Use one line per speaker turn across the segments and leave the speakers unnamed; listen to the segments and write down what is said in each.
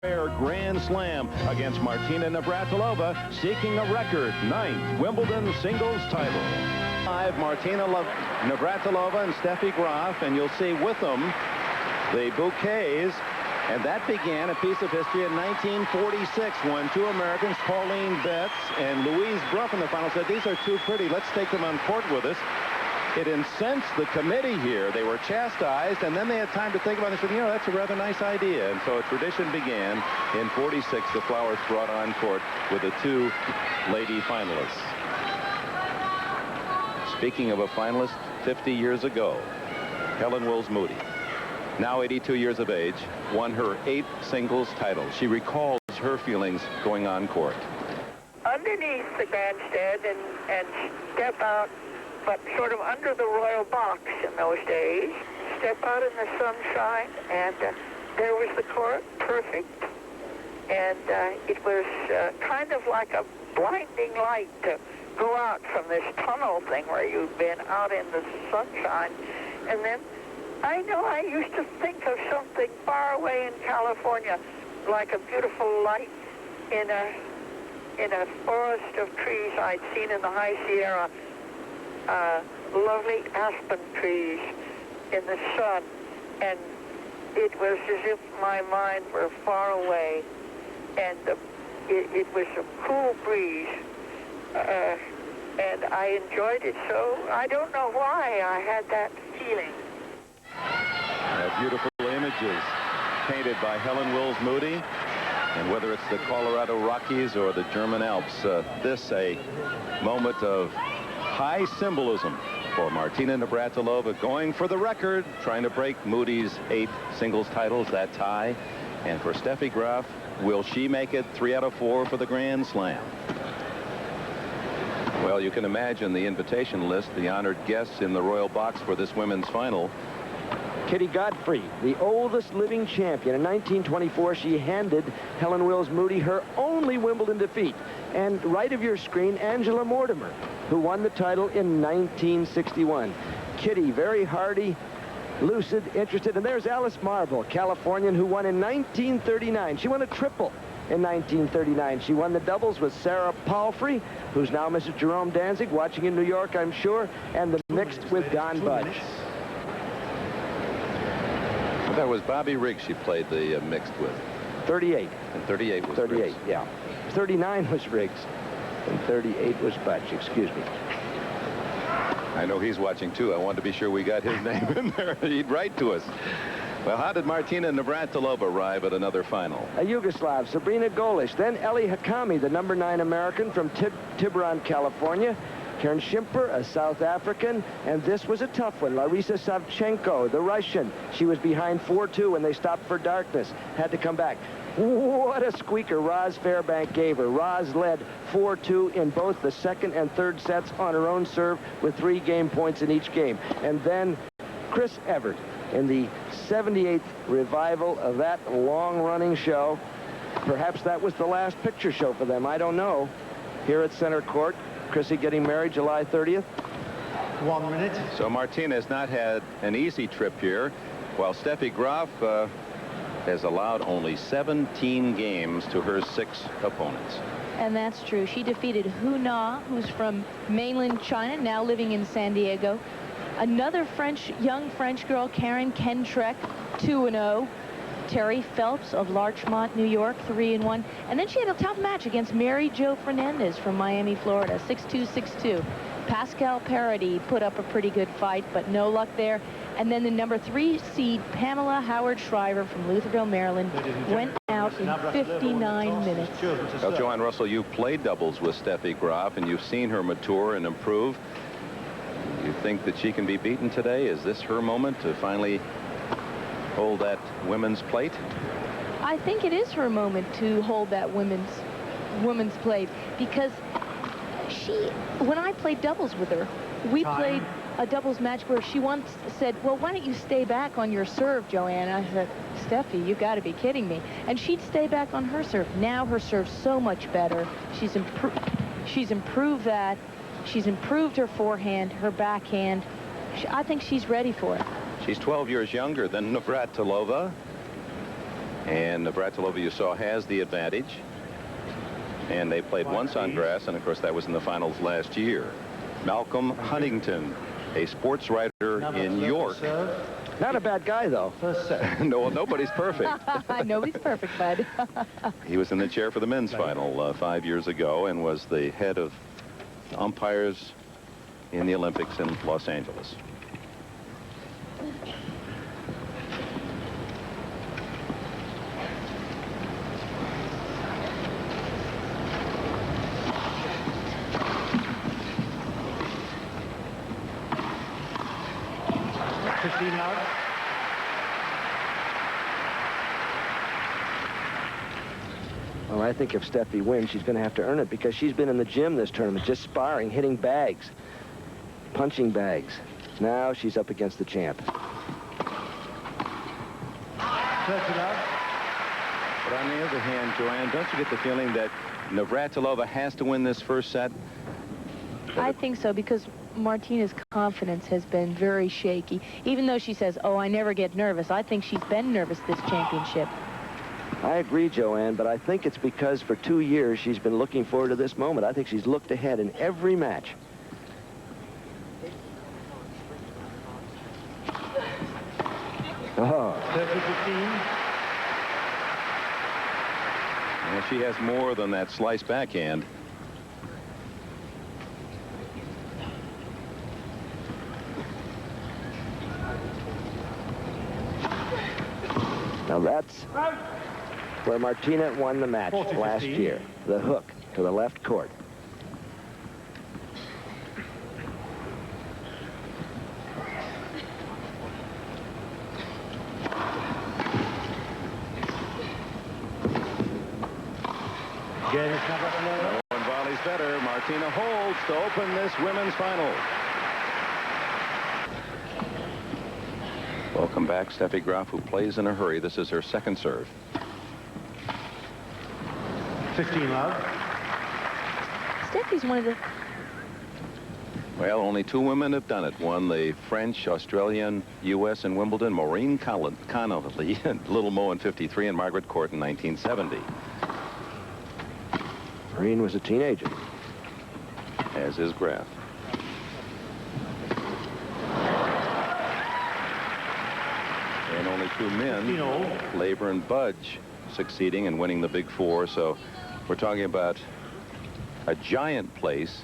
Grand Slam against Martina Navratilova, seeking a record 9th Wimbledon singles title. Martina Navratilova and Steffi Graf, and you'll see with them the bouquets. And that began a piece of history in 1946 when two Americans, Pauline Betts and Louise Bruff, in the final said, "These are too pretty. Let's take them on court with us." It incensed the committee here. They were chastised, and then they had time to think about it and said, you know, that's a rather nice idea. And so a tradition began. In 46, the Flowers brought on court with the two lady finalists. Speaking of a finalist 50 years ago, Helen Wills Moody, now 82 years of age, won her 8th singles title. She recalls her feelings going on court.
Underneath the grandstand and step out, but sort of under the royal box in those days. Step out in the sunshine, and there was the court, perfect. And it was kind of like a blinding light to go out from this tunnel thing where you've been out in the sunshine. And then I know I used to think of something far away in California, like a beautiful light in a forest of trees I'd seen in the High Sierra. Lovely aspen trees in the sun, and it was as if my mind were far away, and it was a cool breeze, and I enjoyed it so. I don't know why I had that feeling.
Beautiful images painted by Helen Wills Moody, and whether it's the Colorado Rockies or the German Alps, this a moment of high symbolism for Martina Navratilova, going for the record, trying to break Moody's 8 singles titles, that tie. And for Steffi Graf, will she make it 3 out of 4 for the Grand Slam? Well, you can imagine the invitation list, the honored guests in the royal box for this women's final.
Kitty Godfrey, the oldest living champion. In 1924, she handed Helen Wills Moody her only Wimbledon defeat. And right of your screen, Angela Mortimer, who won the title in 1961. Kitty, very hardy, lucid, interested. And there's Alice Marble, Californian, who won in 1939. She won a triple in 1939. She won the doubles with Sarah Palfrey, who's now Mrs. Jerome Danzig, watching in New York, I'm sure, and the mixed with Don Budge.
That was Bobby Riggs she played the mixed with.
38.
And 38 was
38,
Riggs.
yeah. 39 was Riggs, and 38 was Budge, excuse me.
I know he's watching, too. I wanted to be sure we got his name in there. He'd write to us. Well, how did Martina Navratilova arrive at another final?
A Yugoslav, Sabrina Golish, then Ellie Hakami, the number 9 American from Tiburon, California. Karen Schimper, a South African, and this was a tough one. Larisa Savchenko, the Russian. She was behind 4-2 when they stopped for darkness. Had to come back. What a squeaker Roz Fairbank gave her. Roz led 4-2 in both the second and third sets on her own serve with 3 game points in each game. And then Chris Evert in the 78th revival of that long-running show. Perhaps that was the last picture show for them. I don't know. Here at center court, Chrissy getting married July 30th.
1 minute.
So Martina has not had an easy trip here, while Steffi Graf has allowed only 17 games to her 6 opponents.
And that's true. She defeated Hu Na, who's from mainland China, now living in San Diego. Another young French girl, Karen Kentrek, 2-0. Terry Phelps of Larchmont, New York, 3-1. And then she had a tough match against Mary Jo Fernandez from Miami, Florida, 6-2, 6-2. Pascal Parody put up a pretty good fight, but no luck there. And then the number 3 seed, Pamela Howard Shriver from Lutherville, Maryland, went out in 59 minutes.
Well, Joanne Russell, you've played doubles with Steffi Graf, and you've seen her mature and improve. You think that she can be beaten today? Is this her moment to finally hold that women's plate?
I think it is her moment to hold that women's plate, because when I played doubles with her, we played a doubles match where she once said, well, why don't you stay back on your serve, Joanne? I said, Steffi, you got to be kidding me. And she'd stay back on her serve. Now her serve's so much better. She's improved that. She's improved her forehand, her backhand. I think she's ready for it.
She's 12 years younger than Navratilova. And Navratilova, you saw, has the advantage. And they played once on grass, and of course that was in the finals last year. Malcolm Huntington, a sports writer in York.
Not a bad guy, though.
First set.
No, nobody's perfect.
Nobody's perfect, bud.
He was in the chair for the men's final 5 years ago and was the head of umpires in the Olympics in Los Angeles.
Well, I think if Steffi wins, she's going to have to earn it because she's been in the gym this tournament, just sparring, hitting bags, punching bags. Now she's up against the champ.
But on the other hand, Joanne, don't you get the feeling that Navratilova has to win this first set?
I think so, because Martina's confidence has been very shaky. Even though she says, oh, I never get nervous, I think she's been nervous this championship.
I agree, Joanne, but I think it's because for 2 years she's been looking forward to this moment. I think she's looked ahead in every match. Oh.
30-15.
Well, she has more than that slice backhand.
Now that's where Martina won the match last year. The hook to the left court.
One volley's better. Martina holds to open this women's final. Welcome back, Steffi Graf, who plays in a hurry. This is her second serve.
15 love.
Steffi's one of the...
Well, only 2 women have done it. One, the French, Australian, U.S. and Wimbledon, Maureen Connolly, Little Mo in 53, and Margaret Court in 1970.
Maureen was a teenager.
As is Graf. And only 2 men, Labor and Budge, succeeding and winning the Big Four. So we're talking about a giant place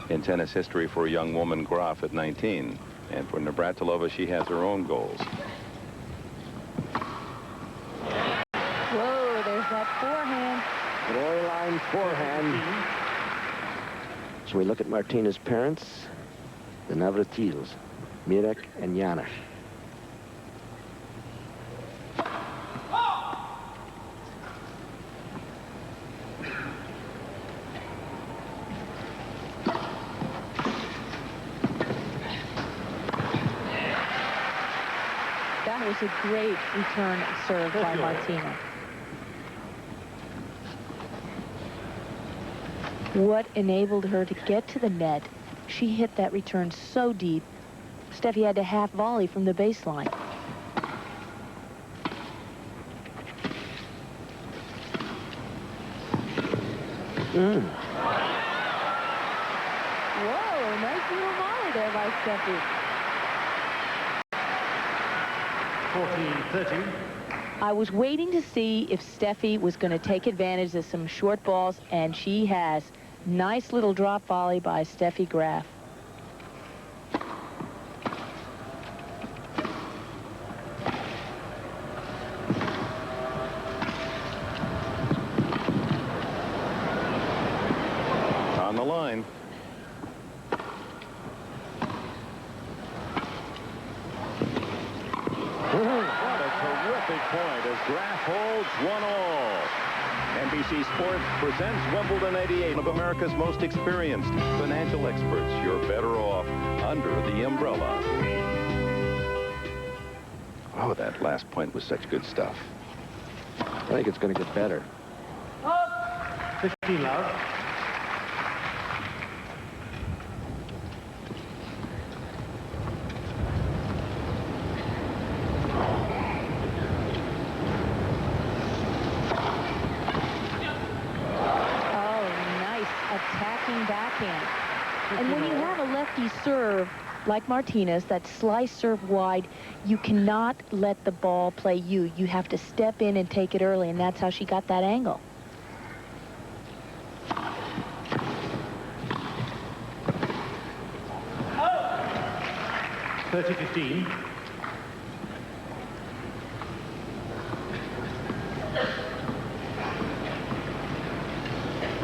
in tennis history for a young woman, Graf, at 19. And for Navratilova, she has her own goals.
Whoa, there's that forehand.
Glory line forehand. So we look at Martina's parents, the Navratils, Mirek and Janusz.
That was a great return serve by Martina. What enabled her to get to the net? She hit that return so deep. Steffi had to half volley from the baseline. Whoa, nice little volley there by Steffi.
14-13.
I was waiting to see if Steffi was going to take advantage of some short balls, and she has. Nice little drop volley by Steffi Graf.
On the line. What a terrific point as Graf holds 1-all. NBC Sports presents Wimbledon 88, one of America's most experienced financial experts. You're better off under the umbrella. Oh, that last point was such good stuff.
I think it's going to get better.
15 love.
backhand. And when you have a lefty serve like Martina's, that slice serve wide, you cannot let the ball play you. You have to step in and take it early, and that's how she got that angle.
Oh. 30-15.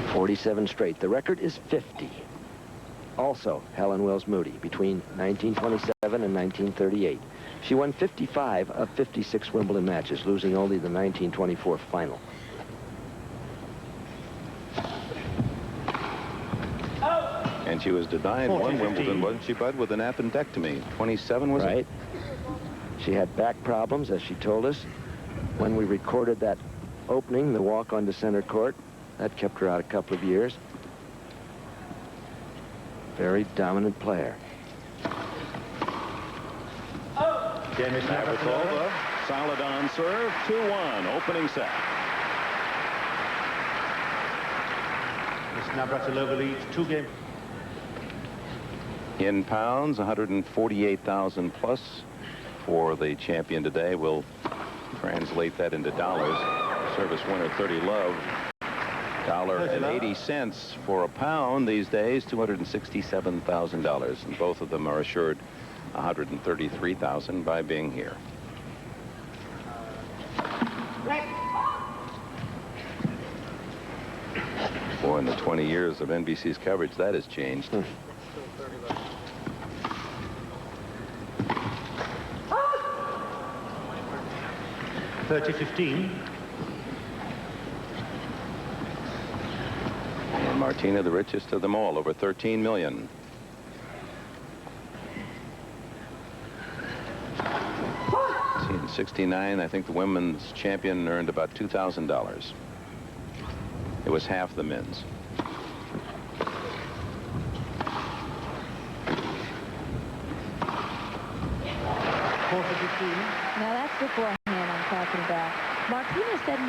.47 straight. The record is 50. Also, Helen Wills Moody between 1927 and 1938. She won 55 of 56 Wimbledon matches, losing only the 1924 final.
And she was denied one Wimbledon, wasn't she, Bud, with an appendectomy? 27, was it?
Right. She had back problems, as she told us. When we recorded that opening, the walk onto center court, that kept her out a couple of years. Very dominant player.
Navratilova, solid on serve, 2-1, opening set.
Miss Navratilova leads 2 games.
In pounds, 148,000 plus for the champion today. We'll translate that into dollars. Service winner 30 love. $1.80 for a pound these days, $267,000, and both of them are assured $133,000 by being here. Boy, in the 20 years of NBC's coverage, that has changed.
30-15.
And Martina, the richest of them all, over $13 million. In '69, I think the women's champion earned about $2,000. It was half the men's.
Now that's the forehand I'm talking about. Martina said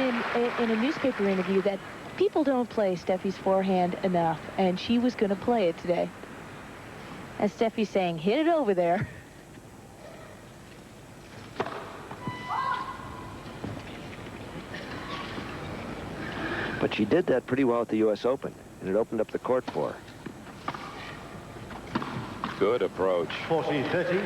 in a newspaper interview that people don't play Steffi's forehand enough, and she was going to play it today. And Steffi's saying, hit it over there.
But she did that pretty well at the U.S. Open, and it opened up the court for her.
Good approach.
40-30.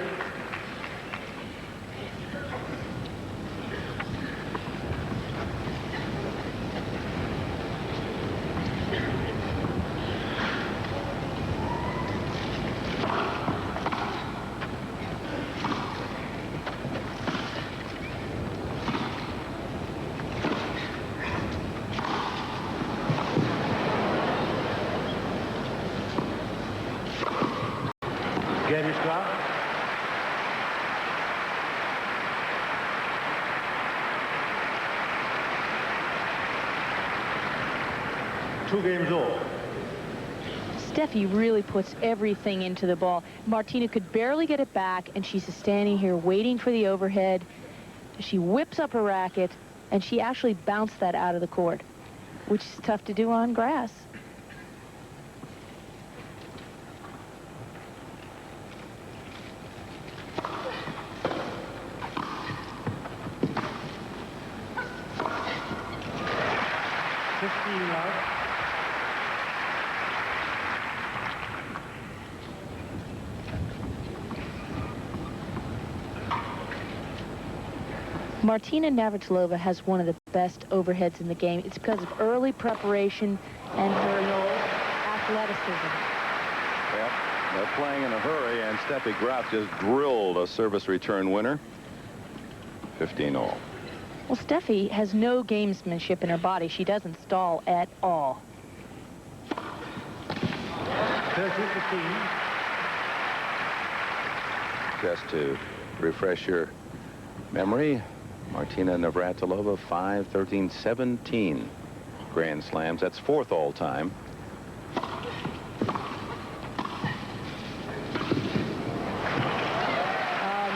Game is Graf. Two games all.
Steffi really puts everything into the ball. Martina could barely get it back, and she's standing here waiting for the overhead. She whips up her racket, and she actually bounced that out of the court, which is tough to do on grass. Martina Navratilova has one of the best overheads in the game. It's because of early preparation and her athleticism.
Yep, they're playing in a hurry, and Steffi Graf just drilled a service return winner. 15-all.
Well, Steffi has no gamesmanship in her body. She doesn't stall at all.
30-15.
Just to refresh your memory, Martina Navratilova, 5, 13, 17 Grand Slams. That's 4th all time.
Oh,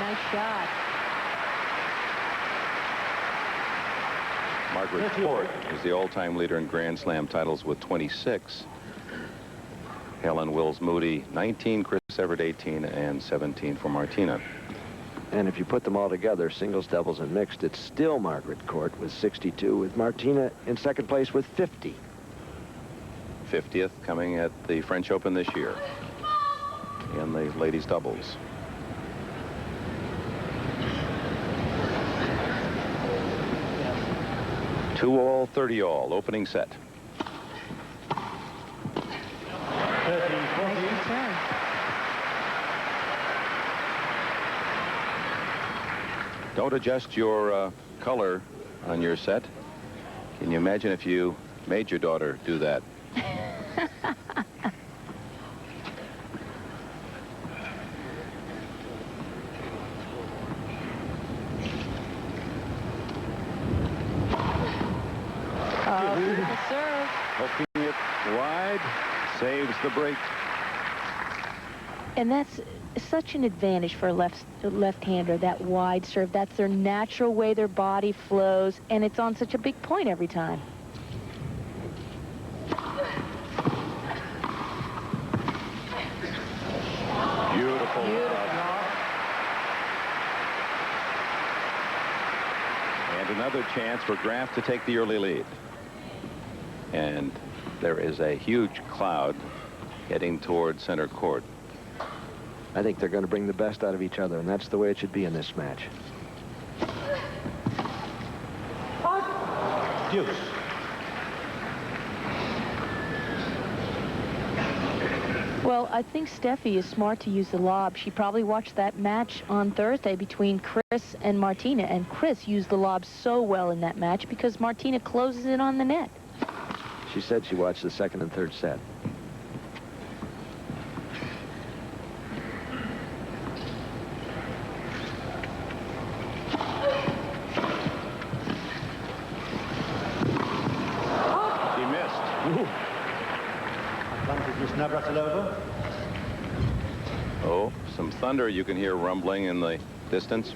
nice shot.
Margaret Court is the all-time leader in Grand Slam titles with 26. Helen Wills Moody 19, Chris Evert 18, and 17 for Martina.
And if you put them all together, singles, doubles, and mixed, it's still Margaret Court with 62, with Martina in second place with 50.
50th coming at the French Open this year in the ladies doubles. Two all, 30 all, opening set.
30-40.
Don't adjust your color on your set. Can you imagine if you made your daughter do that?
Beautiful serve.
Hooking it wide, saves the break.
And that's such an advantage for a left-hander, that wide serve. That's their natural way their body flows, and it's on such a big point every time.
Beautiful. And another chance for Graf to take the early lead. And there is a huge cloud heading toward center court.
I think they're going to bring the best out of each other, and that's the way it should be in this match.
Deuce.
Well, I think Steffi is smart to use the lob. She probably watched that match on Thursday between Chris and Martina, and Chris used the lob so well in that match because Martina closes it on the net.
She said she watched the second and third set.
He missed.
Advantage Miss Navratilova.
Oh, some thunder you can hear rumbling in the distance.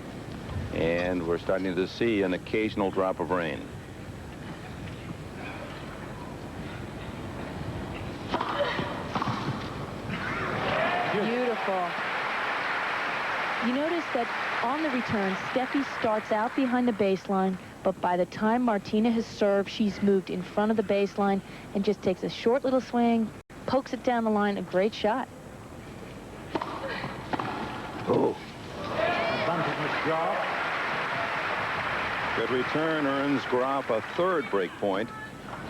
And we're starting to see an occasional drop of rain.
Beautiful. You notice that on the return, Steffi starts out behind the baseline, but by the time Martina has served, she's moved in front of the baseline and just takes a short little swing, pokes it down the line, a great shot.
Oh.
Advantage Miss Graf.
Good return earns Graf a third break point.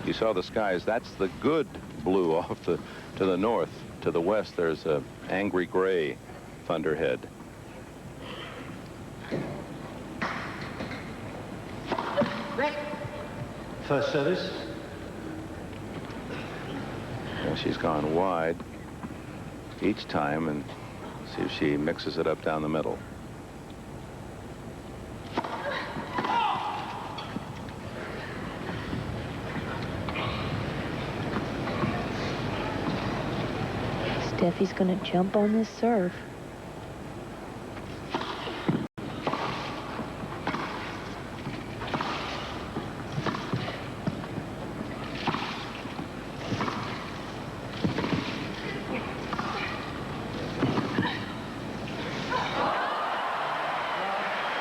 You saw the skies. That's the good blue off to the north. To the west, there's a angry gray thunderhead.
First service.
Well, she's gone wide each time, and see if she mixes it up down the middle.
Steffi's going to jump on this serve.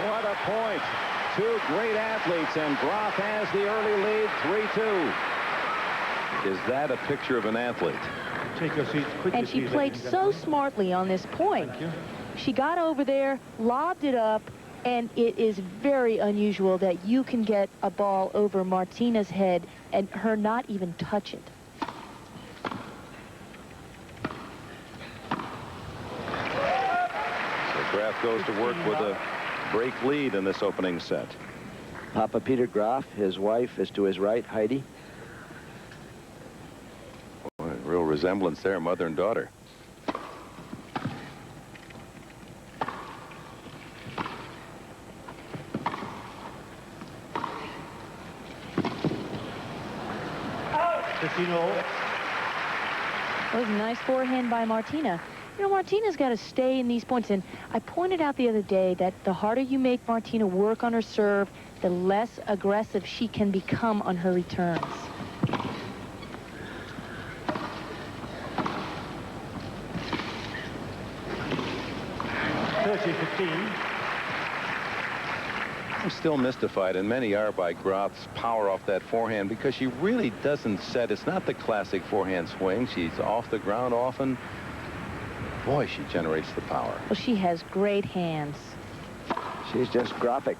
What a point. Two great athletes, and Graf has the early lead, 3-2. Is that a picture of an athlete?
Take your seats quickly.
And she
please,
played
ladies and
so
gentlemen.
smartly on this point.
Thank you.
She got over there, lobbed it up, and it is very unusual that you can get a ball over Martina's head and her not even touch it.
So Graf goes to work with a break lead in this opening set.
Papa Peter Graf, his wife is to his right, Heidi.
Boy, real resemblance there, mother and daughter.
That was a nice forehand by Martina. You know, Martina's got to stay in these points. And I pointed out the other day that the harder you make Martina work on her serve, the less aggressive she can become on her returns.
30-15.
I'm still mystified, and many are, by Graf's power off that forehand, because she really doesn't set. It's not the classic forehand swing. She's off the ground often. Boy, she generates the power.
Well, she has great hands.
She's just graphic.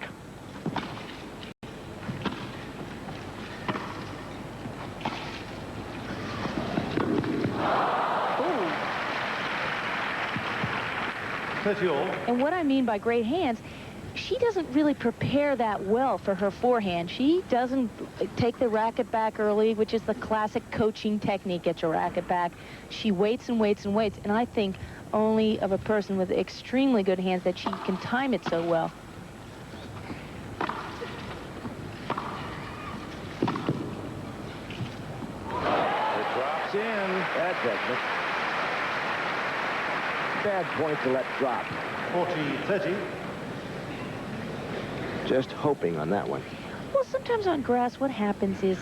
Ooh.
30-all.
And what I mean by great hands, she doesn't really prepare that well for her forehand. She doesn't take the racket back early, which is the classic coaching technique, get your racket back. She waits and waits and waits, and I think only of a person with extremely good hands that she can time it so well.
It drops in.
Bad judgment. Bad point to let drop.
40-30.
Just hoping on that one.
Well, sometimes on grass, what happens is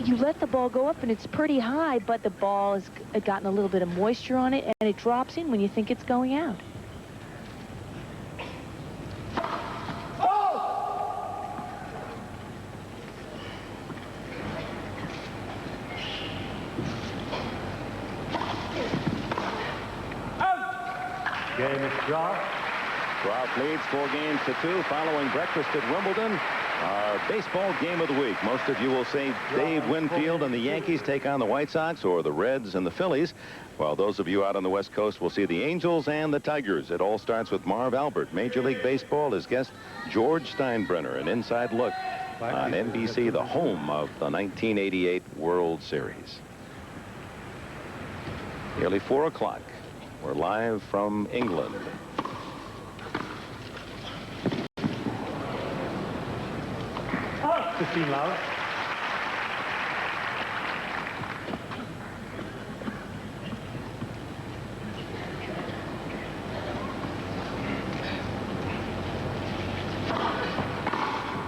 you let the ball go up and it's pretty high, but the ball has gotten a little bit of moisture on it, and it drops in when you think it's going out.
Game is Graf.
Graf leads 4-2 following breakfast at Wimbledon. Our baseball game of the week. Most of you will say Dave Winfield and the Yankees take on the White Sox, or the Reds and the Phillies, while those of you out on the West Coast will see the Angels and the Tigers. It all starts with Marv Albert. Major League Baseball is guest George Steinbrenner. An inside look on NBC, the home of the 1988 World Series. Nearly 4 o'clock. We're live from England.
Oh, 15 love.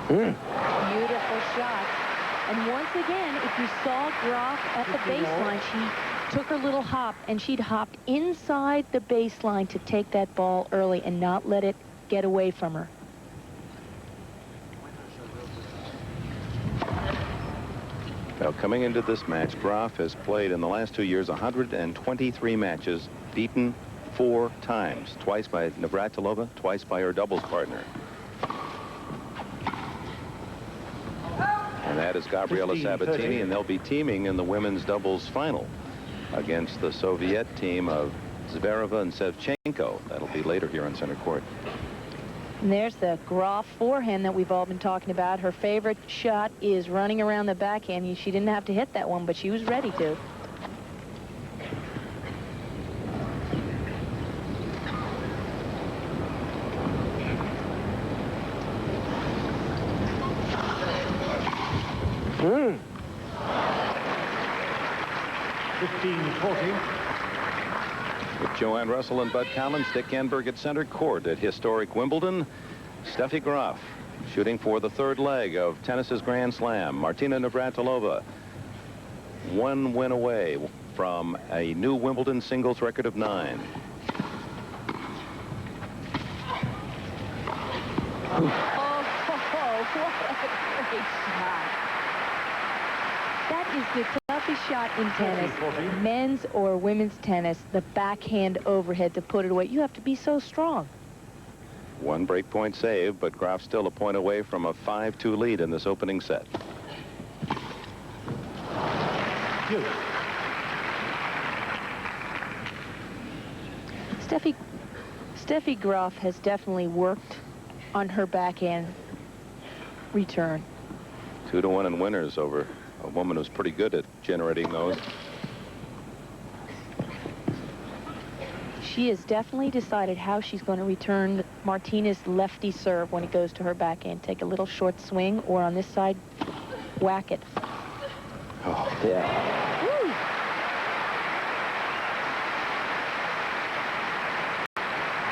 Beautiful shot. And once again, if you saw Graf at the baseline, she took her little hop, and she'd hopped inside the baseline to take that ball early and not let it get away from her.
Now, coming into this match, Graf has played in the last 2 years 123 matches, beaten 4 times, twice by Navratilova, twice by her doubles partner. And that is Gabriela
15,
Sabatini,
30.
and they'll be teaming in the women's doubles final against the Soviet team of Zvereva and Shevchenko. That'll be later here on center court.
And there's the Graf forehand that we've all been talking about. Her favorite shot is running around the backhand. She didn't have to hit that one, but she was ready to.
Mm. 15-40.
With Joanne Russell and Bud Collins, Dick Enberg at center court at historic Wimbledon. Steffi Graf shooting for the 3rd leg of tennis's Grand Slam. Martina Navratilova 1 win away from a new Wimbledon singles record of 9.
Oh, what a great shot. That is the toughest shot in tennis, men's or women's tennis, the backhand overhead to put it away. You have to be so strong.
1 breakpoint save, but Graf still a point away from a 5-2 lead in this opening set.
Good.
Steffi Graf has definitely worked on her backhand return.
2-1 in winners over a woman who's pretty good at generating those.
She has definitely decided how she's going to return Martina's lefty serve when it goes to her backhand. Take a little short swing, or on this side, whack it.
Oh,
Yeah.
Woo.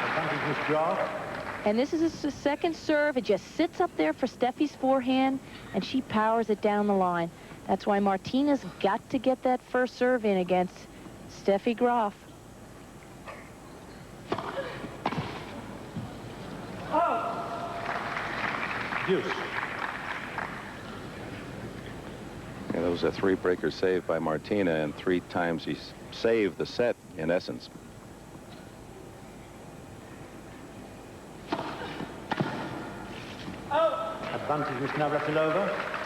Advantage was Graf.
And this is a second serve. It just sits up there for Steffi's forehand, and she powers it down the line. That's why Martina's got to get that first serve in against Steffi Graf.
Deuce.
Yeah, that was a three-breaker save by Martina, and 3 times he saved the set, in essence.
Advantage, Miss Navratilova.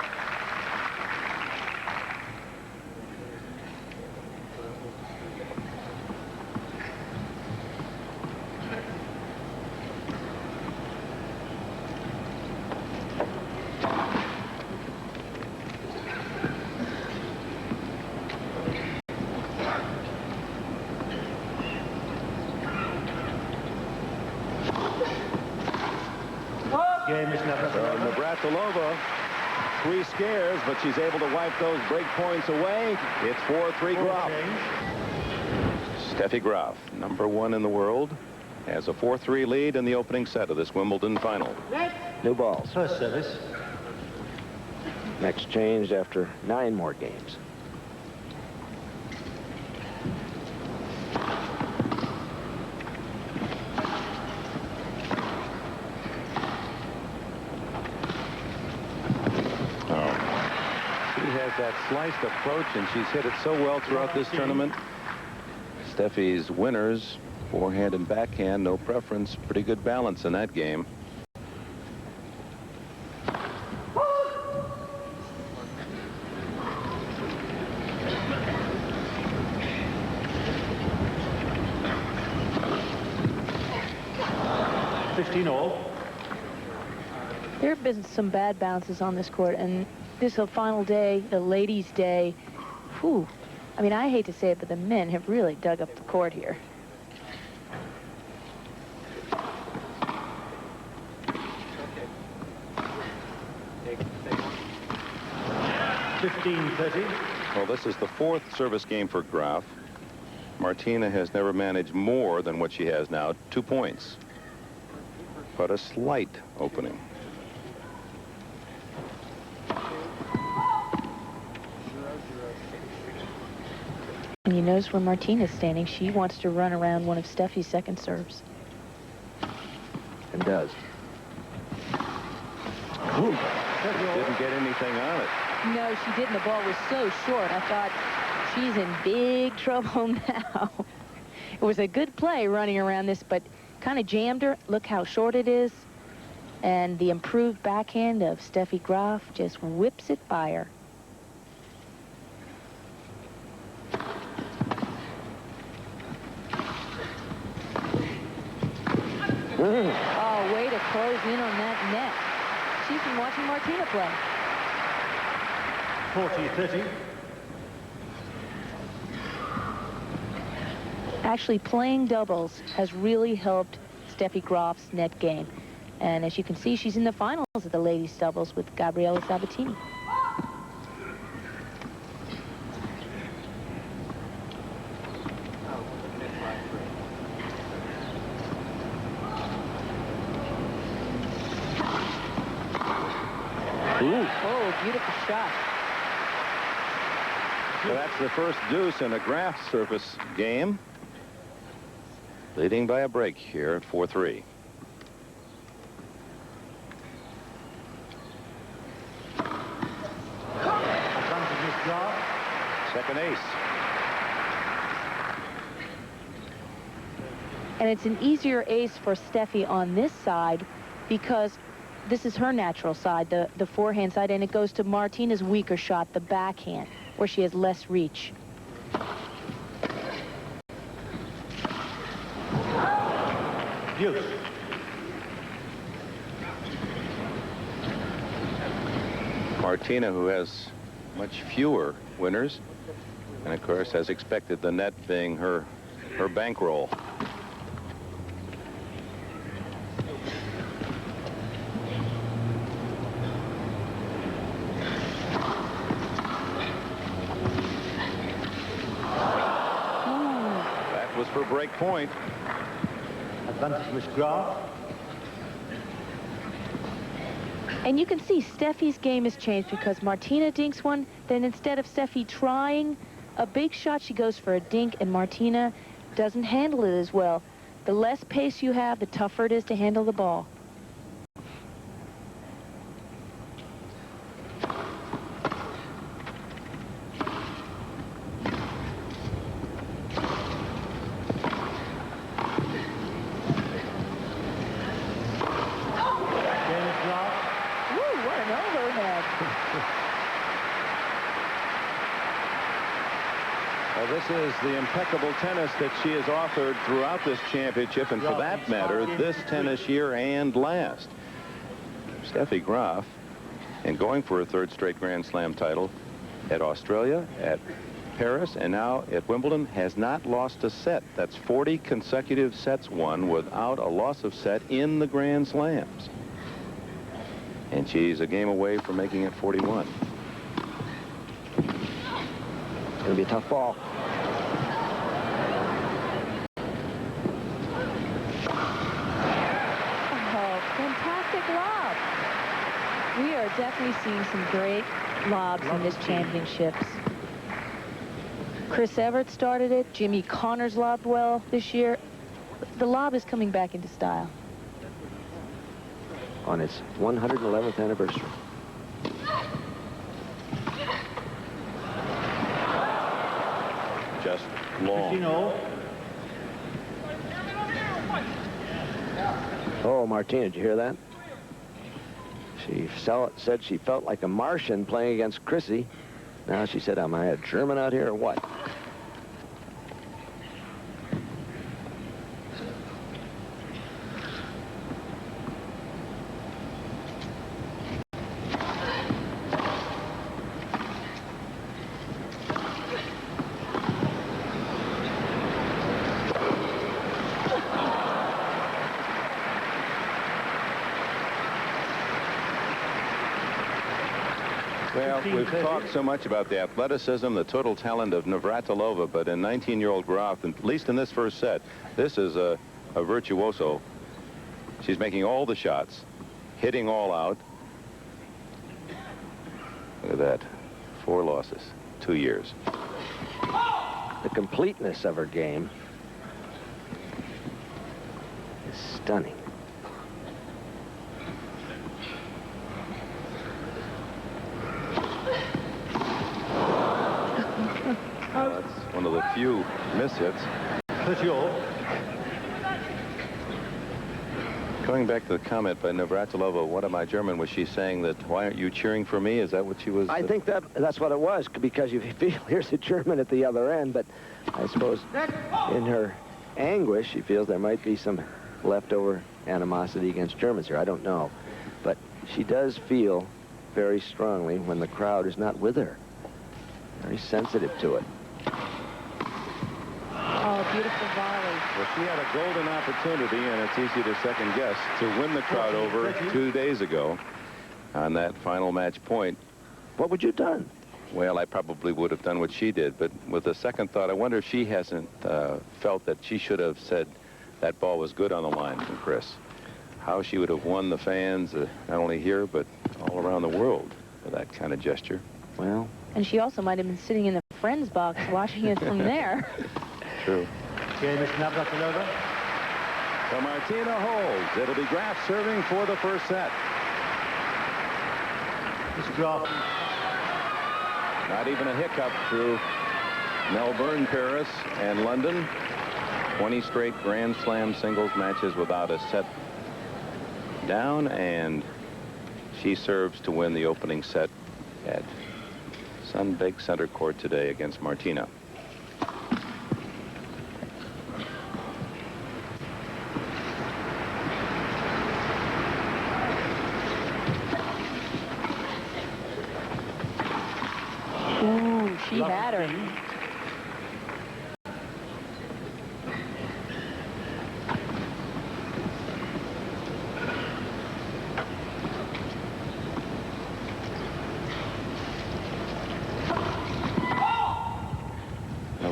Game is
Navratilova, 3 scares, but she's able to wipe those break points away. It's 4-3 Graf. Steffi Graf, #1 in the world, has a 4-3 lead in the opening set of this Wimbledon final.
New balls.
First service.
Next changed after 9 more games.
That sliced approach, and she's hit it so well throughout this tournament. Steffi's winners, forehand and backhand, no preference. Pretty good balance in that game.
There have been some bad bounces on this court, and this is a final day, a ladies' day. Whew. I mean, I hate to say it, but the men have really dug up the court here.
Well, this is the 4th service game for Graf. Martina has never managed more than what she has now, 2 points. But a slight opening.
And you notice where Martina's standing. She wants to run around one of Steffi's second serves.
And does.
Didn't get anything on it.
No, she didn't. The ball was so short. I thought, she's in big trouble now. It was a good play running around this, but kind of jammed her. Look how short it is. And the improved backhand of Steffi Graf just whips it by her. Oh, way to close in on that net. She's been watching Martina play.
40-30.
Actually, playing doubles has really helped Steffi Graf's net game. And as you can see, she's in the finals of the ladies' doubles with Gabriela Sabatini.
Ooh.
Oh, beautiful shot.
So that's the first deuce in a Graf service game. Leading by a break here at 4-3. Second ace.
And it's an easier ace for Steffi on this side because this is her natural side, the forehand side, and it goes to Martina's weaker shot, the backhand, where she has less reach.
Deuce.
Martina, who has much fewer winners, and of course, as expected, the net being her bankroll. That was for break point.
Advantage was Graf.
And you can see Steffi's game has changed because Martina dinks one, then instead of Steffi trying a big shot, she goes for a dink, and Martina doesn't handle it as well. The less pace you have, the tougher it is to handle the ball.
Well, this is the impeccable tennis that she has offered throughout this championship, and for that matter, this tennis year and last. Steffi Graf, and going for her third straight Grand Slam title at Australia, at Paris, and now at Wimbledon, has not lost a set. That's 40 consecutive sets won without a loss of set in the Grand Slams. And she's a game away from making it 41.
It's going to be a tough ball.
Oh, fantastic lob. We are definitely seeing some great lobs in this championships. Chris Evert started it. Jimmy Connors lobbed well this year. The lob is coming back into style.
On its 111th anniversary.
Just long.
Oh, Martina, did you hear that? She said she felt like a Martian playing against Chrissy. Now she said, am I a German out here or what?
Well, we've talked so much about the athleticism, the total talent of Navratilova, but in 19-year-old Graf, at least in this first set, this is a virtuoso. She's making all the shots, hitting all out. Look at that. 4 losses, 2 years.
The completeness of her game is stunning.
That's one of the few miss-hits. Going back to the comment by Navratilova, what am I German? Was she saying that, why aren't you cheering for me? Is that what she was?
I think that's what it was, because you feel here's a German at the other end, but I suppose in her anguish, she feels there might be some leftover animosity against Germans here. I don't know. But she does feel very strongly when the crowd is not with her. Very sensitive to it.
Oh, beautiful volley.
Well, she had a golden opportunity, and it's easy to second guess, to win the crowd over 2 days ago on that final match point.
What would you have done?
Well, I probably would have done what she did, but with a second thought, I wonder if she hasn't felt that she should have said that ball was good on the line from Chris. How she would have won the fans, not only here, but all around the world with that kind of gesture.
Well.
And she also might have been sitting in the friends box watching it from there.
True.
Okay, Miss Navratilova.
So Martina holds. It'll be Graf serving for the first set.
Miss Graf.
Not even a hiccup through Melbourne, Paris, and London. 20 straight Grand Slam singles matches without a set down, and she serves to win the opening set at Sunbeg Center Court today against Martina.
Ooh, she had her.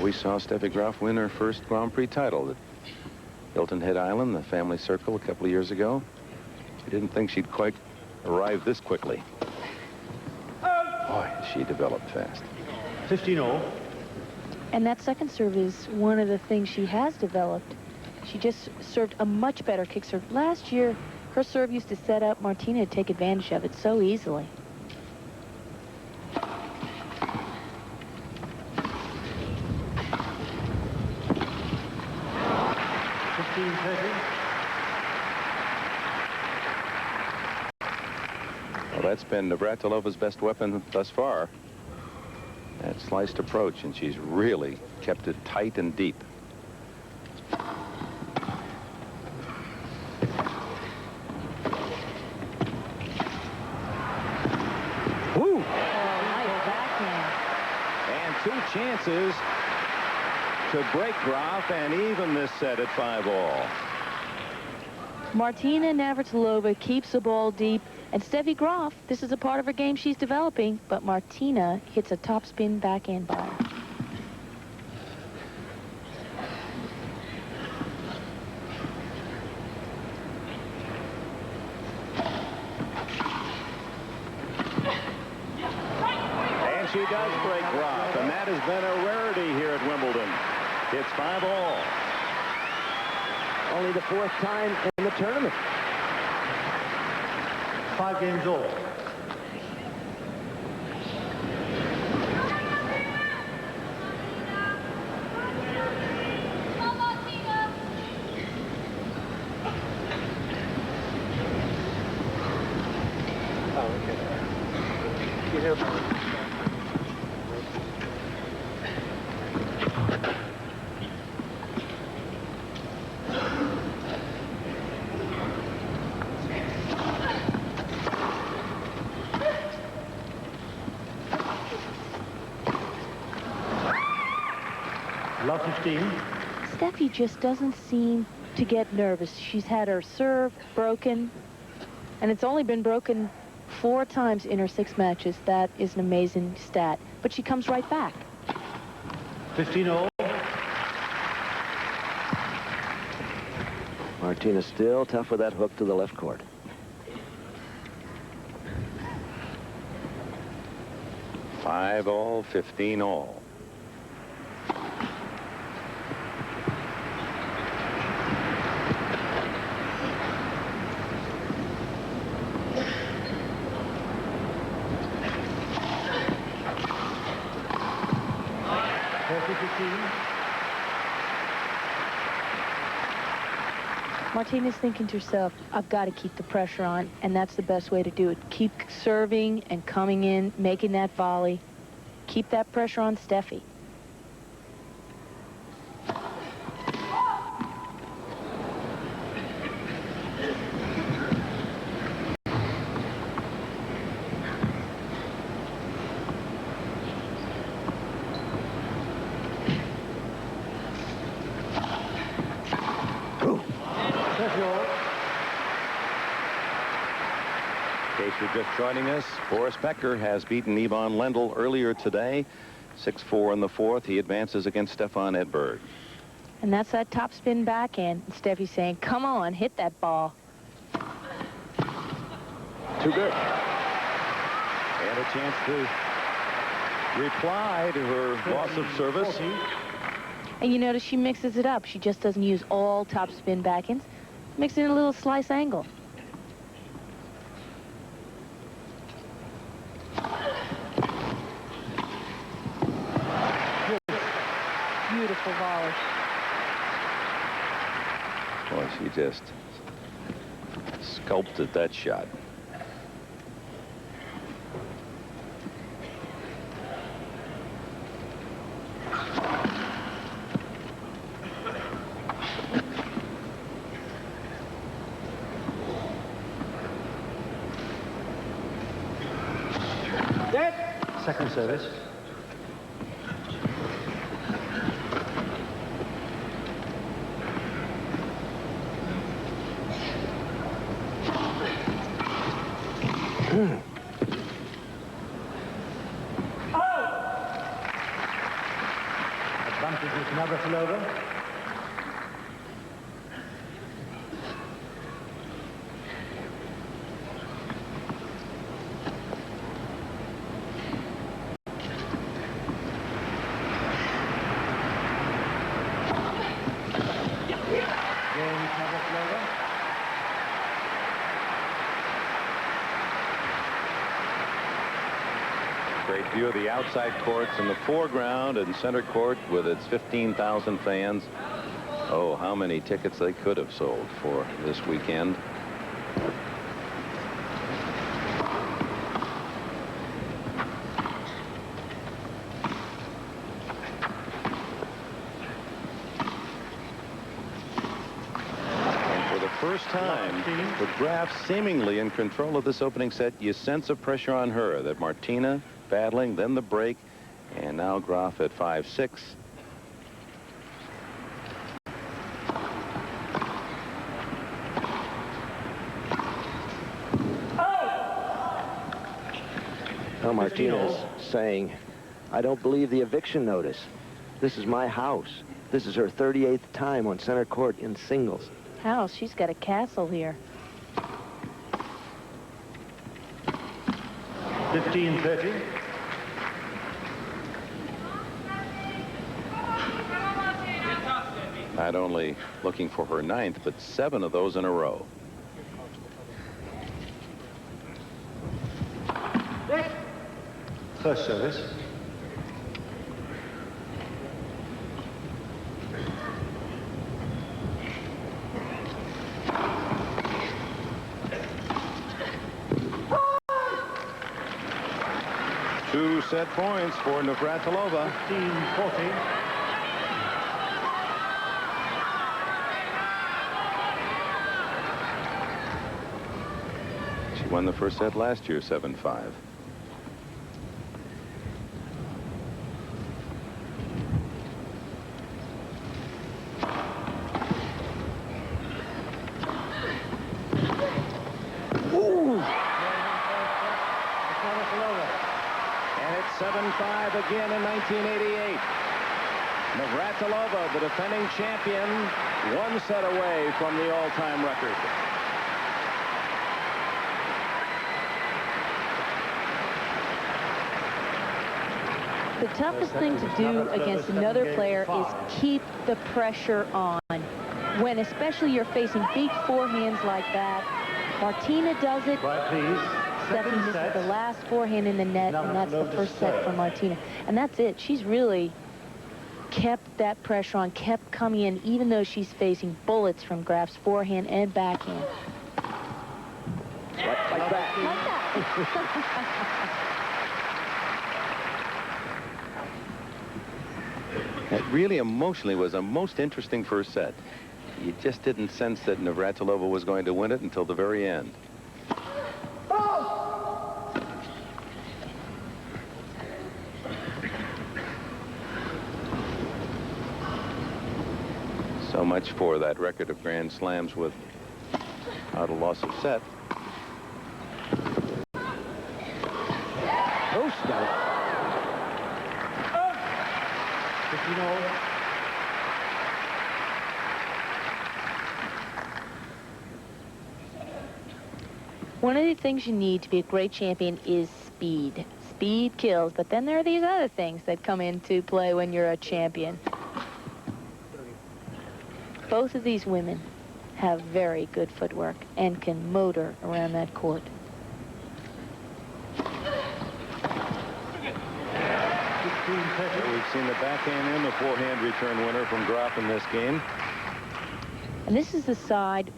We saw Steffi Graf win her first Grand Prix title at Hilton Head Island, the family circle, a couple of years ago. We didn't think she'd quite arrive this quickly. Boy, she developed fast.
15-0.
And that second serve is one of the things she has developed. She just served a much better kick serve. Last year, her serve used to set up Martina to take advantage of it so easily.
15-30.
Well, that's been Navratilova's best weapon thus far. that sliced approach, and she's really kept it tight and deep.
Woo!
Nice backhand.
And 2 chances to break Graf and even this set at 5-all.
Martina Navratilova keeps the ball deep, and Steffi Graf, this is a part of her game she's developing, but Martina hits a topspin backhand by her.
And she does break Graf, and that has been a rarity here at Wimbledon. It's 5-all.
Only the 4th time in the tournament.
5 games all. Love 15.
Steffi just doesn't seem to get nervous. She's had her serve broken, and it's only been broken 4 times in her 6 matches. That is an amazing stat. But she comes right back.
15 all.
Martina still tough with that hook to the left court.
Five all, 15 all.
Martina's thinking to herself, I've got to keep the pressure on, and that's the best way to do it. Keep serving and coming in, making that volley. Keep that pressure on Steffi.
In case you're just joining us, Boris Becker has beaten Yvonne Lendl earlier today. 6-4 in the 4th. He advances against Stefan Edberg.
And that's that topspin backhand. And Steffi's saying, come on, hit that ball.
Too good.
And a chance to reply to her loss of service.
And you notice she mixes it up. She just doesn't use all topspin backhands. Mix in a little slice angle. Beautiful volley.
Boy, she just sculpted that shot.
Second service. Advantage is Navratilova.
Great view of the outside courts in the foreground and center court with its 15,000 fans. Oh, how many tickets they could have sold for this weekend. first time, with Graf seemingly in control of this opening set, you sense a pressure on her that Martina battling, then the break, and now Graf at 5-6.
Well, Martina's saying, I don't believe the eviction notice. This is my house. This is her 38th time on center court in singles.
House, she's got a castle here.
15-30.
Not only looking for her 9th, but 7 of those in a row.
First service.
Two set points for Navratilova.
15-40.
She won the first set last year, 7-5. And it's 7-5 again in 1988. Navratilova, the defending champion, 1 set away from the all-time record.
The toughest thing to do against another player is keep the pressure on. When especially you're facing big forehands like that, Martina does it.
Right, please.
Steffi misses the last forehand in the net, and that's the first set for Martina. And that's it. She's really kept that pressure on, kept coming in, even though she's facing bullets from Graf's forehand and backhand.
Like that.
Like that.
It really emotionally was a most interesting first set. You just didn't sense that Navratilova was going to win it until the very end. So much for that record of Grand Slams without a loss of set.
Post got it.
15-all.
One of the things you need to be a great champion is speed. Speed kills, but then there are these other things that come into play when you're a champion. Both of these women have very good footwork and can motor around that court.
We've seen the backhand and the forehand return winner from Graf in this game.
And this is the side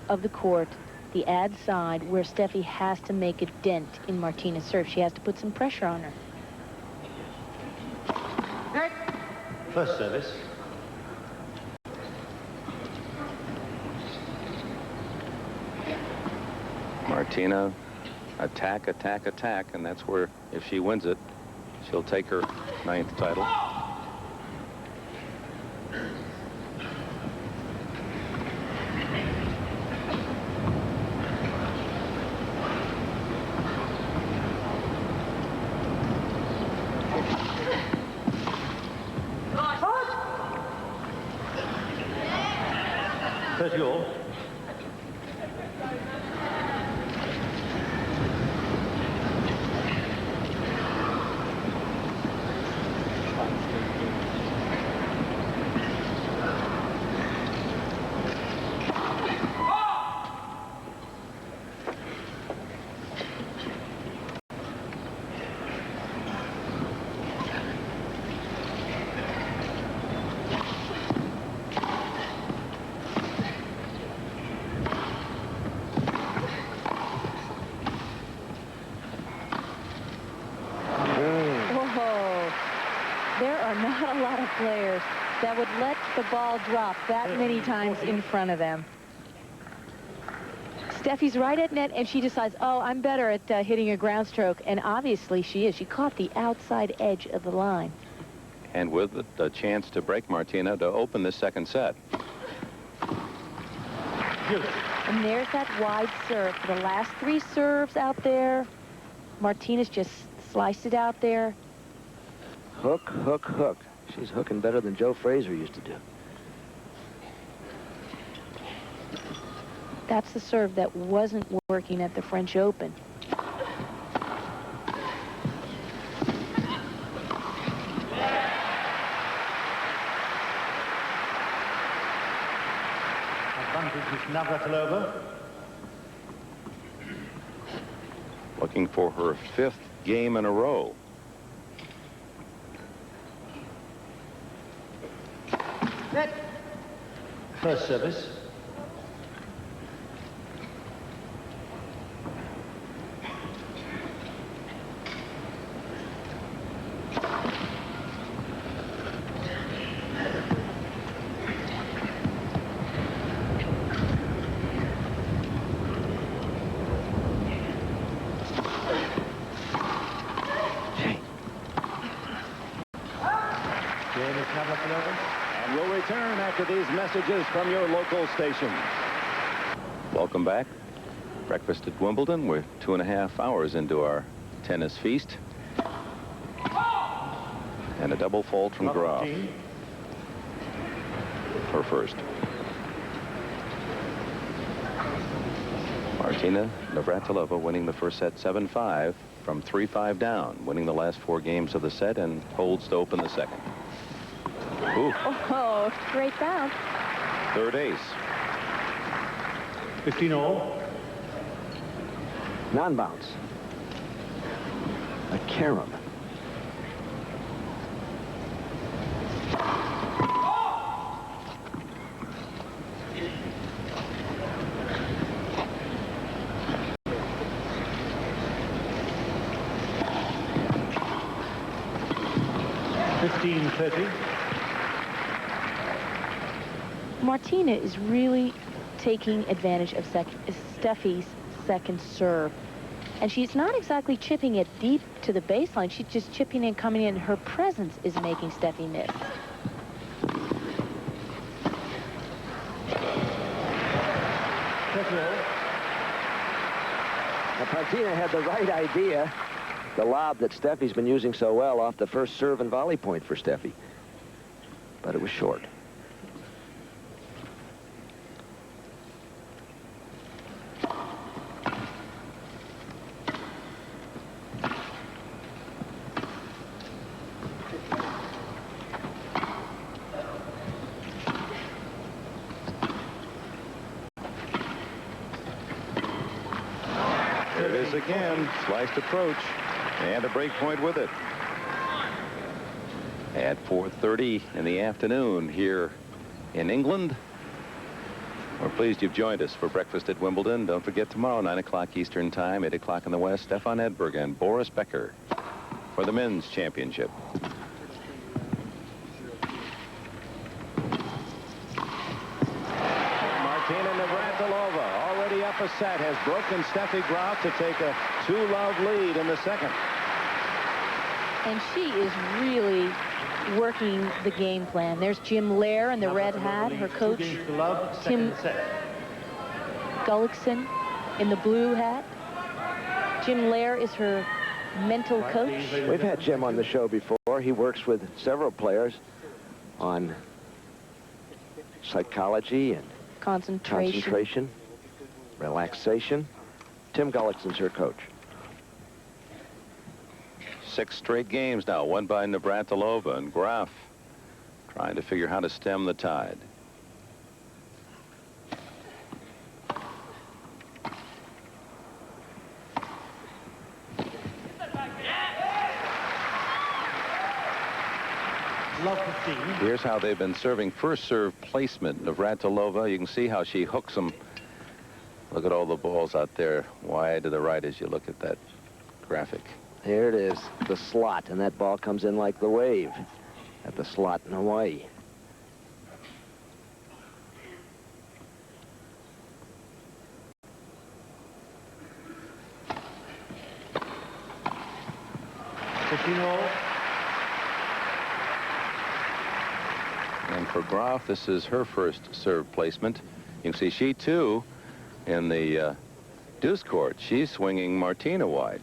of the court, the ad side, where Steffi has to make a dent in Martina's serve. She has to put some pressure on her.
First service.
Martina, attack, attack, attack, and that's where, if she wins it, she'll take her 9th title.
All.
Not a lot of players that would let the ball drop that many times in front of them. Steffi's right at net, and she decides, oh, I'm better at hitting a ground stroke. And obviously she is. She caught the outside edge of the line.
And with the chance to break Martina to open the second set.
And there's that wide serve. For the last 3 serves out there, Martina's just sliced it out there.
Hook, hook, hook. She's hooking better than Joe Fraser used to do.
That's the serve that wasn't working at the French Open.
Advantage is Navratilova.
Looking for her 5th game in a row.
First service.
And we'll return after these messages from your local station. Welcome back. Breakfast at Wimbledon. We're 2.5 hours into our tennis feast. And a double fault from Graf. Her first. Martina Navratilova winning the first set 7-5 from 3-5 down, winning the last 4 games of the set and holds to open the second. Ooh.
Oh, great bounce.
Third ace.
15 all.
Non-bounce. A carom.
Martina is really taking advantage of Steffi's second serve. And she's not exactly chipping it deep to the baseline. She's just chipping in, coming in. Her presence is making Steffi miss.
Now, Martina had the right idea. The lob that Steffi's been using so well off the first serve and volley point for Steffi. But it was short.
There it is again. Sliced approach. And a break point with it. At 4:30 in the afternoon here in England. We're pleased you've joined us for Breakfast at Wimbledon. Don't forget tomorrow, 9 o'clock Eastern Time, 8 o'clock in the West, Stefan Edberg and Boris Becker for the men's championship. Martina Navratilova, already up a set, has broken Steffi Graf to take a 2-love lead in the second.
And she is really working the game plan. There's Jim Lair in the red hat, her coach. Tim Gullickson in the blue hat. Jim Lair is her mental coach.
We've had Jim on the show before. He works with several players on psychology and concentration, relaxation. Tim Gullickson's her coach.
6 straight games now, won by Navratilova, and Graf trying to figure how to stem the tide. Here's how they've been serving. First serve placement, Navratilova. You can see how she hooks them. Look at all the balls out there wide to the right as you look at that graphic.
Here it is, the slot, and that ball comes in like the wave at the slot in Hawaii.
15-all.
And for Graf, this is her first serve placement. You can see she, too, in the deuce court, she's swinging Martina wide.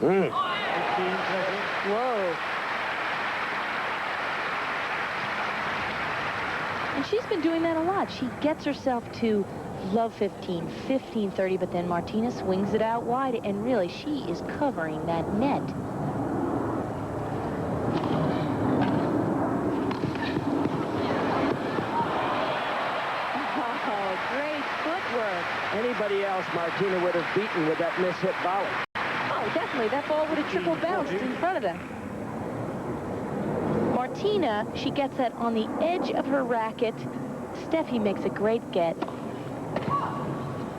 Whoa. And she's been doing that a lot. She gets herself to love 15, 15-30, but then Martina swings it out wide, and really, she is covering that net. Oh, great footwork.
Anybody else Martina would have beaten with that mishit volley.
Oh, definitely. That ball would have triple bounced in front of them. Martina, she gets that on the edge of her racket. Steffi makes a great get.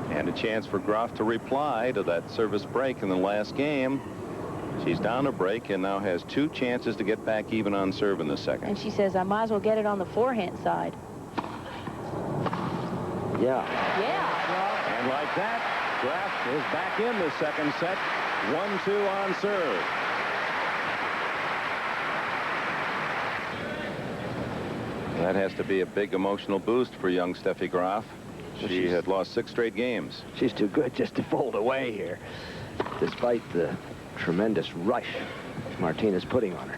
And a chance for Graf to reply to that service break in the last game. She's down a break and now has 2 chances to get back even on serve in the second.
And she says, I might as well get it on the forehand side.
Yeah.
Yeah.
And like that, Graf is back in the second set. 1-2 on serve. That has to be a big emotional boost for young Steffi Graf. She had lost 6 straight games.
She's too good just to fold away here, despite the tremendous rush Martina's putting on her.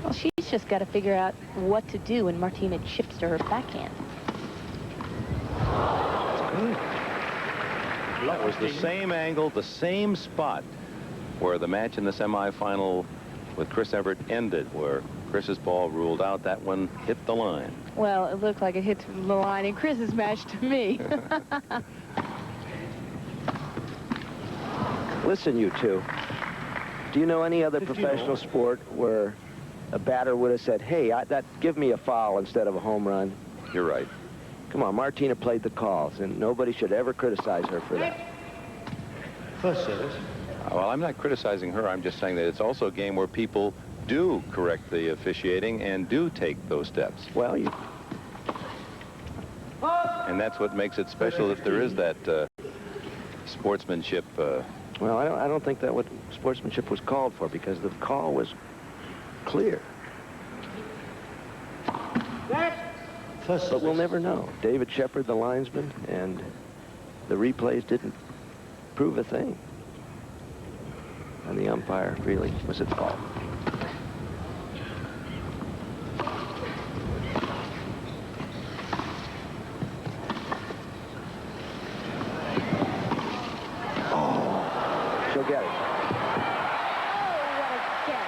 Well, she's just got to figure out what to do when Martina chips to her backhand.
That's good.
That was the same angle, the same spot where the match in the semifinal with Chris Evert ended, where Chris's ball ruled out. That one hit the line.
Well, it looked like it hit the line in Chris's match to me.
Listen, you two. Do you know any other professional sport where a batter would have said, hey, give me a foul instead of a home run?
You're right.
Come on, Martina played the calls, and nobody should ever criticize her for that.
First service.
Well, I'm not criticizing her. I'm just saying that it's also a game where people do correct the officiating and do take those steps.
Well,
And that's what makes it special, if there is that sportsmanship.
Well, I don't think that what sportsmanship was called for, because the call was clear.
First
But we'll
service.
never know. David Shepard, the linesman, and the replays didn't prove a thing. And the umpire really was at fault. Oh, she'll get it.
Oh, what a get.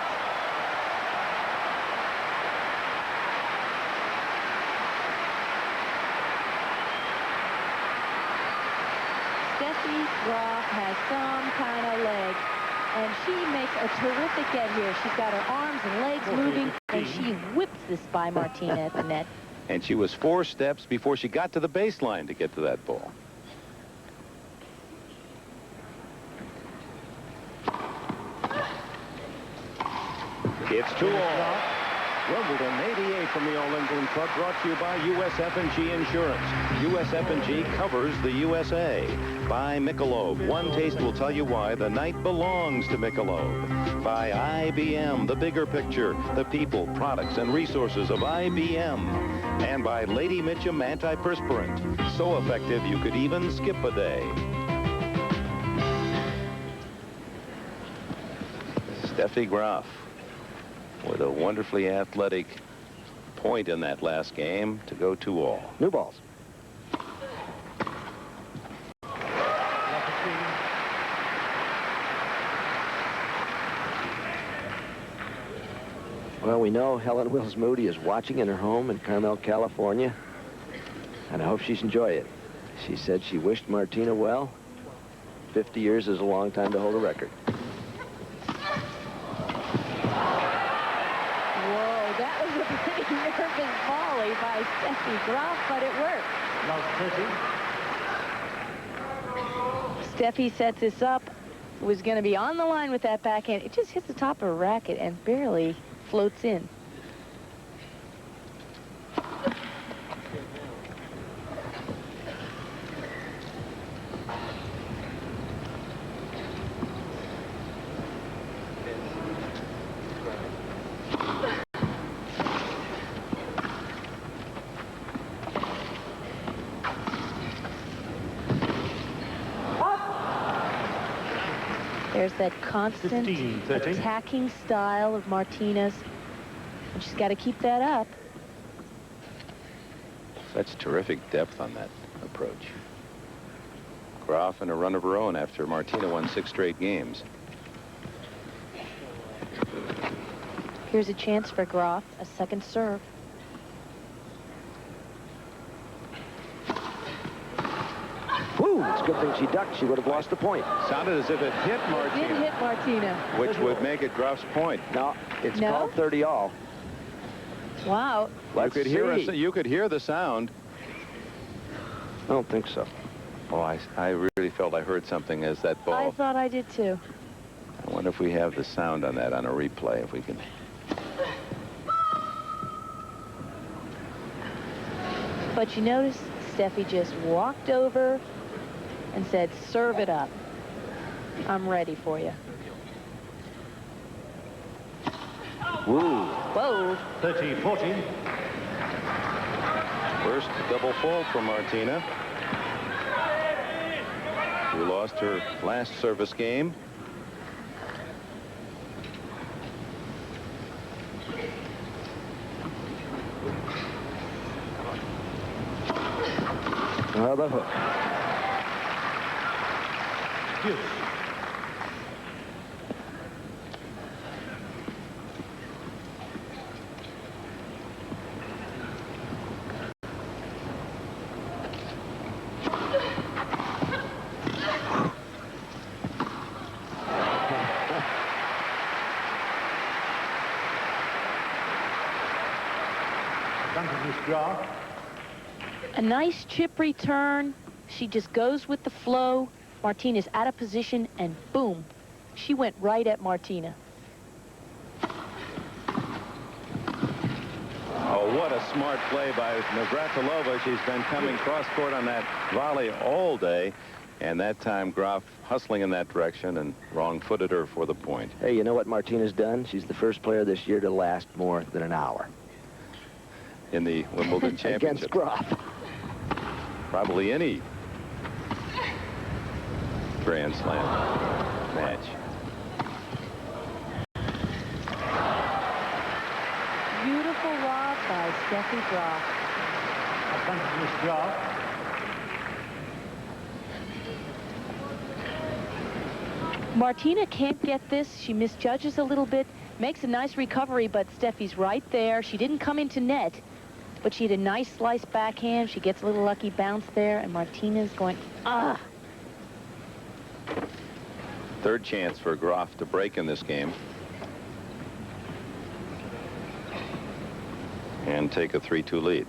Steffi Graf has some kind of leg, and she makes a terrific get here. She's got her arms and legs moving, and she whips this by Martina at the net.
And she was 4 steps before she got to the baseline to get to that ball. It's 2-all. Wimbledon 88 from the All England Club, brought to you by USF&G Insurance. USF&G covers the USA. By Michelob. One taste will tell you why the night belongs to Michelob. By IBM, the bigger picture, the people, products, and resources of IBM. And by Lady Mitchum Antiperspirant. So effective you could even skip a day. Steffi Graf with a wonderfully athletic point in that last game to go 2-all.
New balls. Well, we know Helen Wills Moody is watching in her home in Carmel, California, and I hope she's enjoying it. She said she wished Martina well. 50 years is a long time to hold a record.
That was a pretty nervous volley by Steffi Graf, but it worked. Steffi sets this up, was going to be on the line with that backhand. It just hits the top of her racket and barely floats in. There's that constant
15-13.
attacking style of Martina's. And she's got to keep that up.
Such terrific depth on that approach. Graf in a run of her own after Martina won 6 straight games.
Here's a chance for Graf, a second serve.
Woo, it's a good thing she ducked. She would have lost the point.
Sounded as if it hit
Did
Martina,
hit Martina.
which would make it Graf's point.
No, it's
No?
called 30 all.
Wow.
Let's
you could hear the sound.
I don't think so.
Oh, I really felt I heard something as that
I
ball.
thought I did too.
I wonder if we have the sound on that on a replay, if we can.
But you notice Steffi just walked over and said, serve it up. I'm ready for you.
Woo.
Whoa.
30-14.
First double fault from Martina, who lost her last service game.
Oh, the hook.
Deuce. Advantage is Graf.
A nice chip return. She just goes with the flow. Martina's out of position, and boom, she went right at Martina.
Oh, what a smart play by Navratilova. She's been coming cross-court on that volley all day, and that time Graf hustling in that direction and wrong-footed her for the point.
Hey, you know what Martina's done? She's the first player this year to last more than an hour.
In the Wimbledon Championship.
Against Graf.
Probably any Grand Slam match.
Beautiful lob by Steffi Graf.
Advantage is Graf.
Martina can't get this. She misjudges a little bit, makes a nice recovery, but Steffi's right there. She didn't come into net, but she had a nice slice backhand. She gets a little lucky bounce there, and Martina's going, ah.
Third chance for Graf to break in this game and take a 3-2 lead.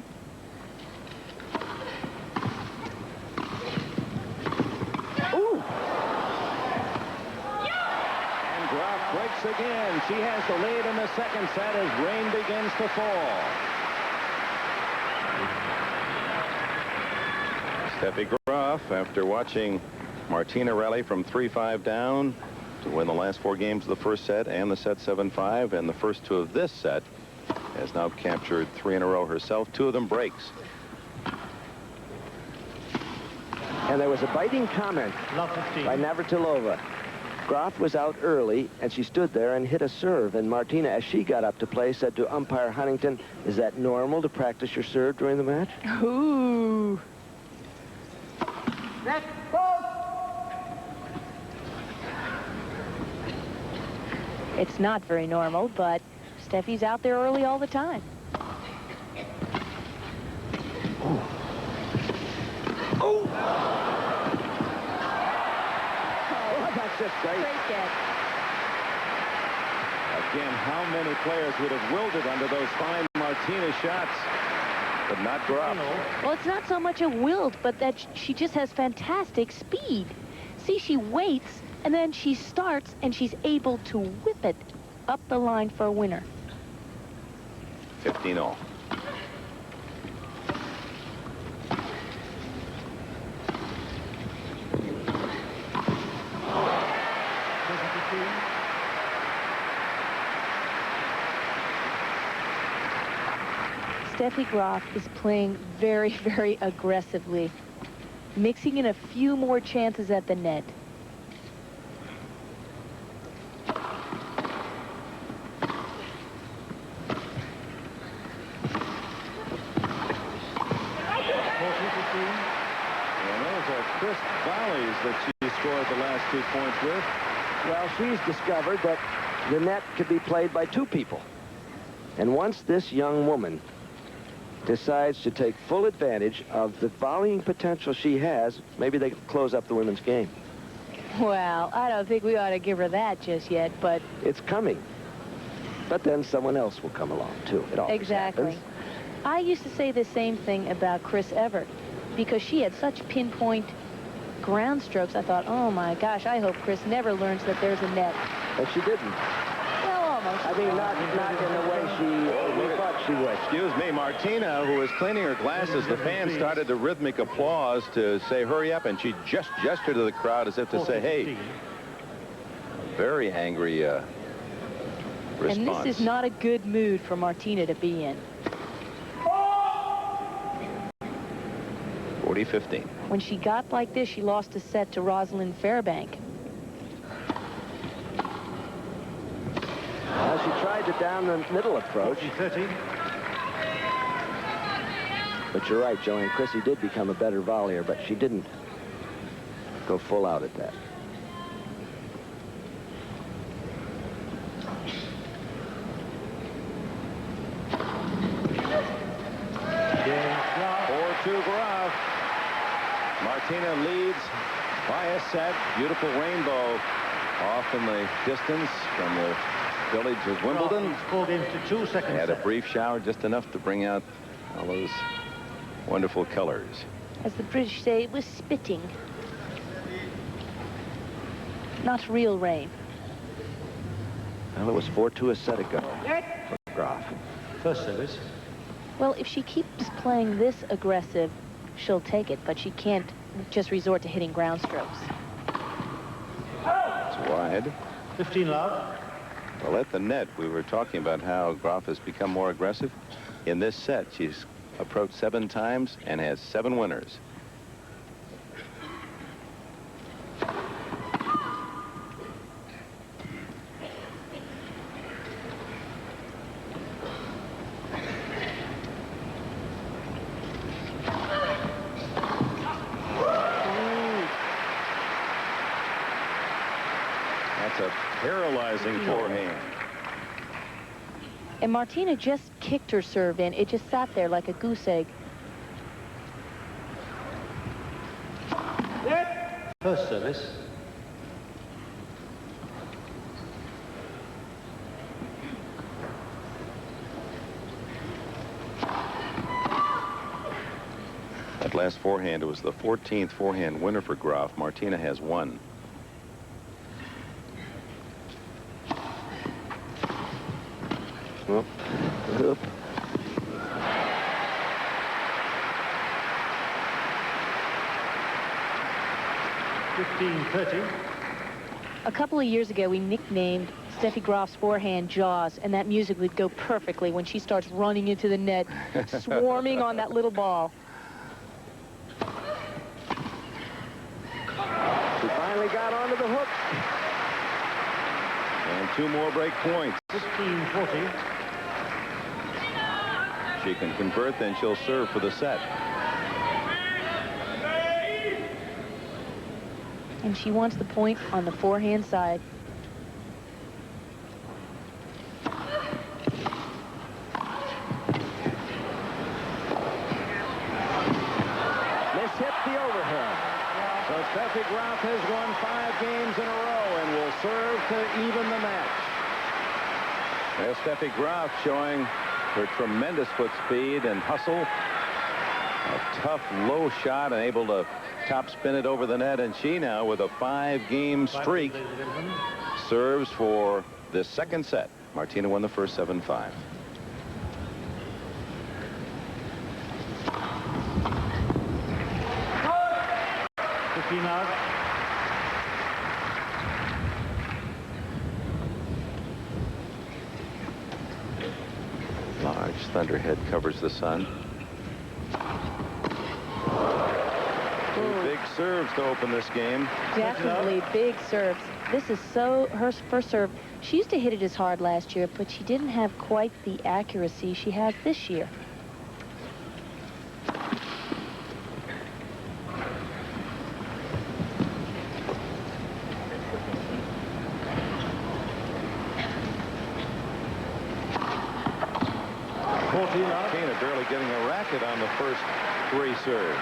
Ooh.
And Graf breaks again. She has the lead in the second set as rain begins to fall. Steffi Graf, after watching Martina rally from 3-5 down to win the last 4 games of the first set and the set 7-5 and the first 2 of this set, has now captured 3 in a row herself. 2 of them breaks.
And there was a biting comment
Love 15.
by Navratilova. Graf was out early, and she stood there and hit a serve. And Martina, as she got up to play, said to umpire Huntington, is that normal to practice your serve during the match?
Ooh. It's not very normal, but Steffi's out there early all the time.
Oh, that's just great.
Great get.
Again, how many players would have wilted under those fine Martina shots, but not Graf.
Well, it's not so much a wilt, but that she just has fantastic speed. See, she waits, and then she starts, and she's able to whip it up the line for a winner.
15-all.
Steffi Graf is playing very, very aggressively, mixing in a few more chances at the net.
2 points with?
Well, she's discovered that the net could be played by two people. And once this young woman decides to take full advantage of the volleying potential she has, maybe they can close up the women's game.
Well, I don't think we ought to give her that just yet, but...
It's coming. But then someone else will come along, too. It always
Exactly.
happens.
I used to say the same thing about Chris Evert, because she had such pinpoint ground strokes. I thought, oh my gosh, I hope Chris never learns that there's a net.
But she didn't.
Well, almost.
I mean, not in the way we thought she would.
Excuse me, Martina, who was cleaning her glasses, the fans started a rhythmic applause to say, hurry up, and she just gestured to the crowd as if to say, hey. Very angry response.
And this is not a good mood for Martina to be in.
40-15.
When she got like this, she lost a set to Rosalind Fairbank.
Well, she tried the down the middle approach.
30.
But you're right, Joanne. Chrissy did become a better volleyer, but she didn't go full out at that.
Yeah.
4-2 Graf. Martina leads by a set. Beautiful rainbow off in the distance from the village of Wimbledon.
4 games to 2 seconds.
Had a brief shower, just enough to bring out all those wonderful colors.
As the British say, it was spitting. Not real rain.
Well, it was 4-2 a set ago for Graf.
First service.
Well, if she keeps playing this aggressive, she'll take it, but she can't just resort to hitting ground strokes.
It's wide.
15 love.
Well, at the net, we were talking about how Graf has become more aggressive. In this set, she's approached 7 times and has 7 winners. That's a paralyzing forehand.
And Martina just kicked her serve in. It just sat there like a goose egg.
First service.
That last forehand, it was the 14th forehand winner for Graf. Martina has 1.
Well, oop.
A couple of years ago, we nicknamed Steffi Graf's forehand Jaws, and that music would go perfectly when she starts running into the net, swarming on that little ball.
She finally got onto the hook.
And 2 more break points.
15-40.
She can convert, then she'll serve for the set.
And she wants the point on the forehand side.
Mishit the overhead.
So Steffi Graf has won 5 games in a row and will serve to even the match. There's Steffi Graf showing her tremendous foot speed and hustle. A tough low shot and able to top spin it over the net. And she now, with a 5-game streak, serves for the second set. Martina won the first 7-5. Large thunderhead covers the sun. 2 big serves to open this game.
Definitely big serves. This is her first serve. She used to hit it as hard last year, but she didn't have quite the accuracy she has this year.
Martina barely getting a racket on the first 3 serves.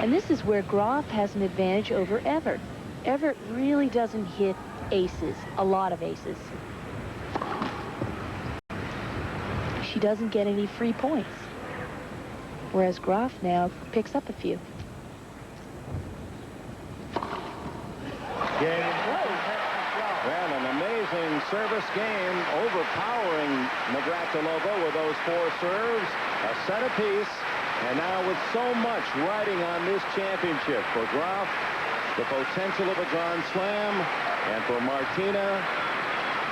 And this is where Graf has an advantage over Evert. Evert really doesn't hit aces, a lot of aces. She doesn't get any free points, whereas Graf now picks up a few.
Well, an amazing service game, overpowering Navratilova with those 4 serves, a set apiece. And now with so much riding on this championship for Graf, the potential of a Grand Slam, and for Martina,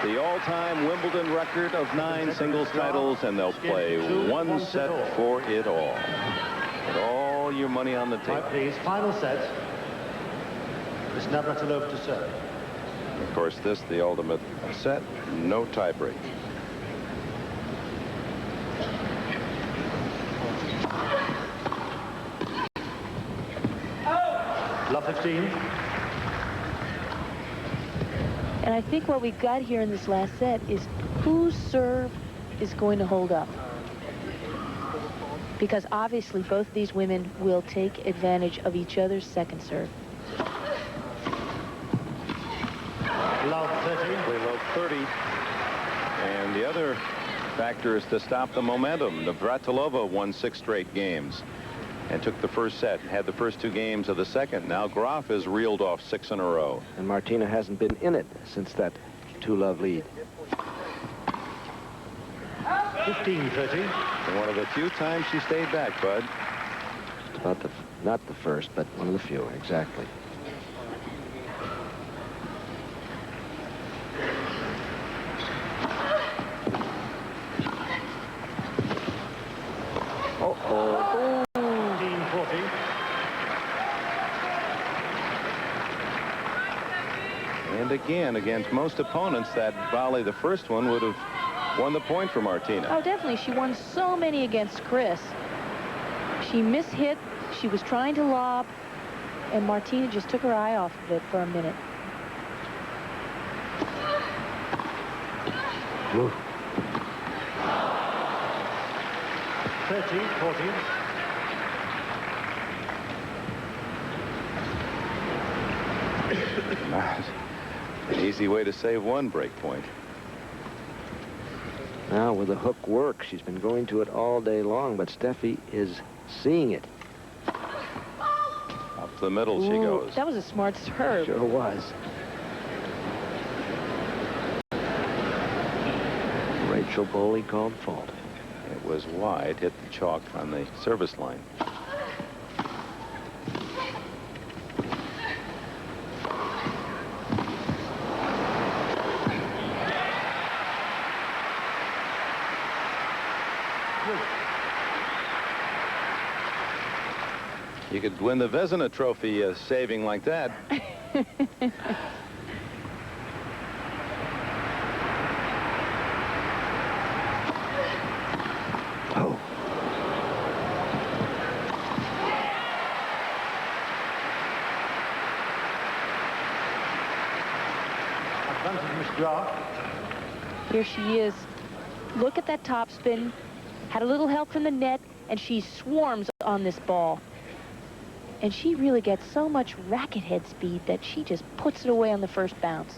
the all-time Wimbledon record of 9 singles titles, and they'll play 1 set for it all. Put all your money on the table.
Please, final set. It's Navratilova to serve.
Of course, this, the ultimate set, no tiebreak.
Love 15.
And I think what we've got here in this last set is whose serve is going to hold up. Because obviously both of these women will take advantage of each other's second serve.
Love 30.
We love 30. And the other factor is to stop the momentum. Navratilova won 6 straight games and took the first set, had the first 2 games of the second. Now Graf has reeled off 6 in a row.
And Martina hasn't been in it since that 2-love lead.
15-30.
And one of the few times she stayed back, Bud.
About not the first, but one of the few, exactly.
Oh.
15-40.
And again, against most opponents, that volley, the first one, would have won the point for Martina.
Oh, definitely. She won so many against Chris. She mishit. She was trying to lob, and Martina just took her eye off of it for a minute.
Ooh.
30-40.
Not an easy way to save one break point.
Now, with the hook work, she's been going to it all day long, but Steffi is seeing it.
Up the middle she goes.
That was a smart serve.
Sure was. Rachel Bowley called fault.
It was wide, hit the chalk on the service line. You could win the Vezina Trophy saving like that.
Oh.
Advantage, Miss Graf.
Here she is. Look at that topspin. Had a little help from the net, and she swarms on this ball. And she really gets so much racket head speed that she just puts it away on the first bounce.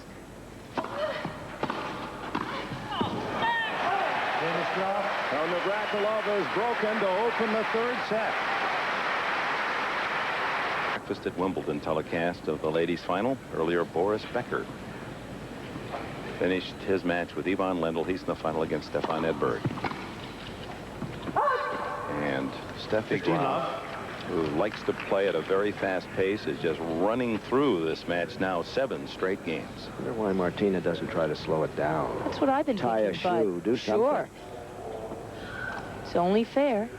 Well, Navratilova is broken to open the 3rd set. Breakfast at Wimbledon telecast of the ladies' final. Earlier, Boris Becker finished his match with Ivan Lendl. He's in the final against Stefan Edberg. And Steffi Graf, who likes to play at a very fast pace, is just running through this match now. 7 straight games.
I wonder why Martina doesn't try to slow it down.
That's what I've been
Tie
thinking.
a shoe, do something.
Sure. It's only fair.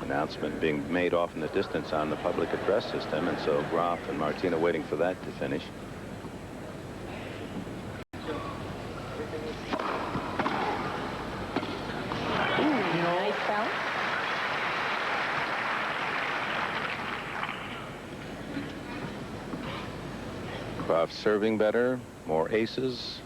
Announcement being made off in the distance on the public address system, and so Graf and Martina waiting for that to finish.
Nice bounce.
Graf serving better, more aces.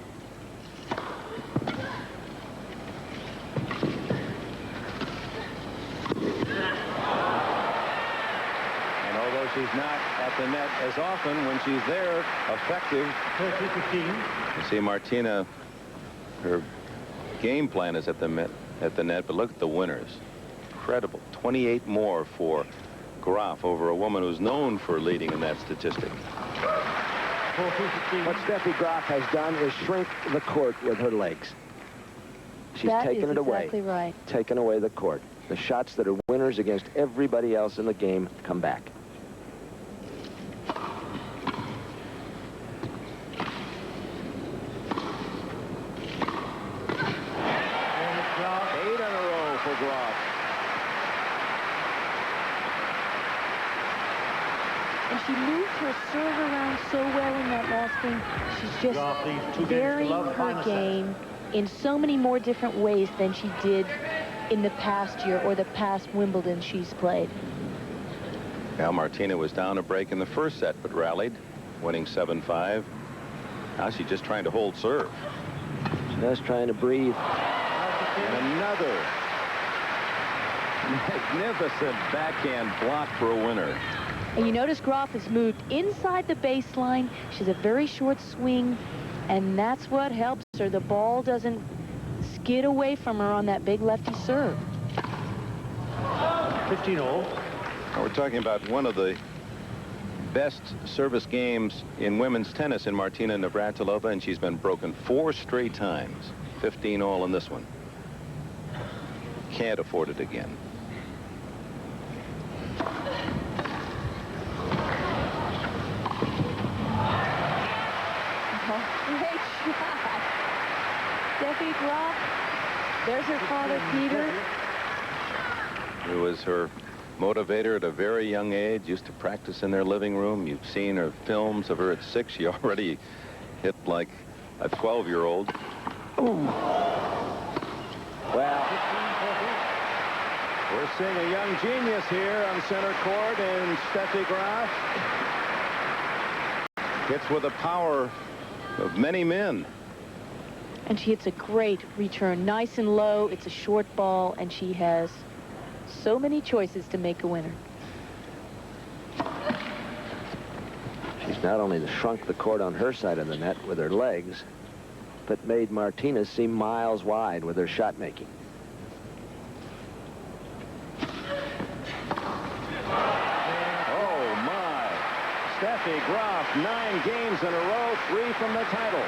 at the net as often. When she's there, effective.
30-15.
You see Martina, her game plan is at the net, but look at the winners. Incredible. 28 more for Graf over a woman who's known for leading in that statistic.
40-15.
What Steffi Graf has done is shrink the court with her legs. She's taken it away.
Exactly right.
Taken away the court. The shots that are winners against everybody else in the game come back.
8 in a row for Graf.
And she moved her serve around so well in that last game. She's
Graf leads 2
just
games to
varying
love,
her
final set.
game in so many more different ways than she did in the past year or the past Wimbledon she's played.
Now Martina was down a break in the first set, but rallied, winning 7-5. Now she's just trying to hold serve.
Just trying to breathe.
And another magnificent backhand block for a winner.
And you notice Graf has moved inside the baseline. She has a very short swing, and that's what helps her. The ball doesn't skid away from her on that big lefty serve.
15-all.
Now we're talking about one of the best service games in women's tennis in Martina Navratilova, and she's been broken 4 straight times. 15-all in this one. Can't afford it again.
Great shot. Steffi Graf. There's her father, Peter.
Who was her motivator at a very young age, used to practice in their living room. You've seen her films of her at 6. She already hit like a 12-year-old.
Well,
We're seeing a young genius here on center court in Steffi Graf. Hits with the power of many men.
And she hits a great return. Nice and low. It's a short ball, and she has so many choices to make a winner.
she's not only shrunk the court on her side of the net with her legs, but made Martina seem miles wide with her shot making.
Steffi Graf, 9 games in a row, 3 from the title.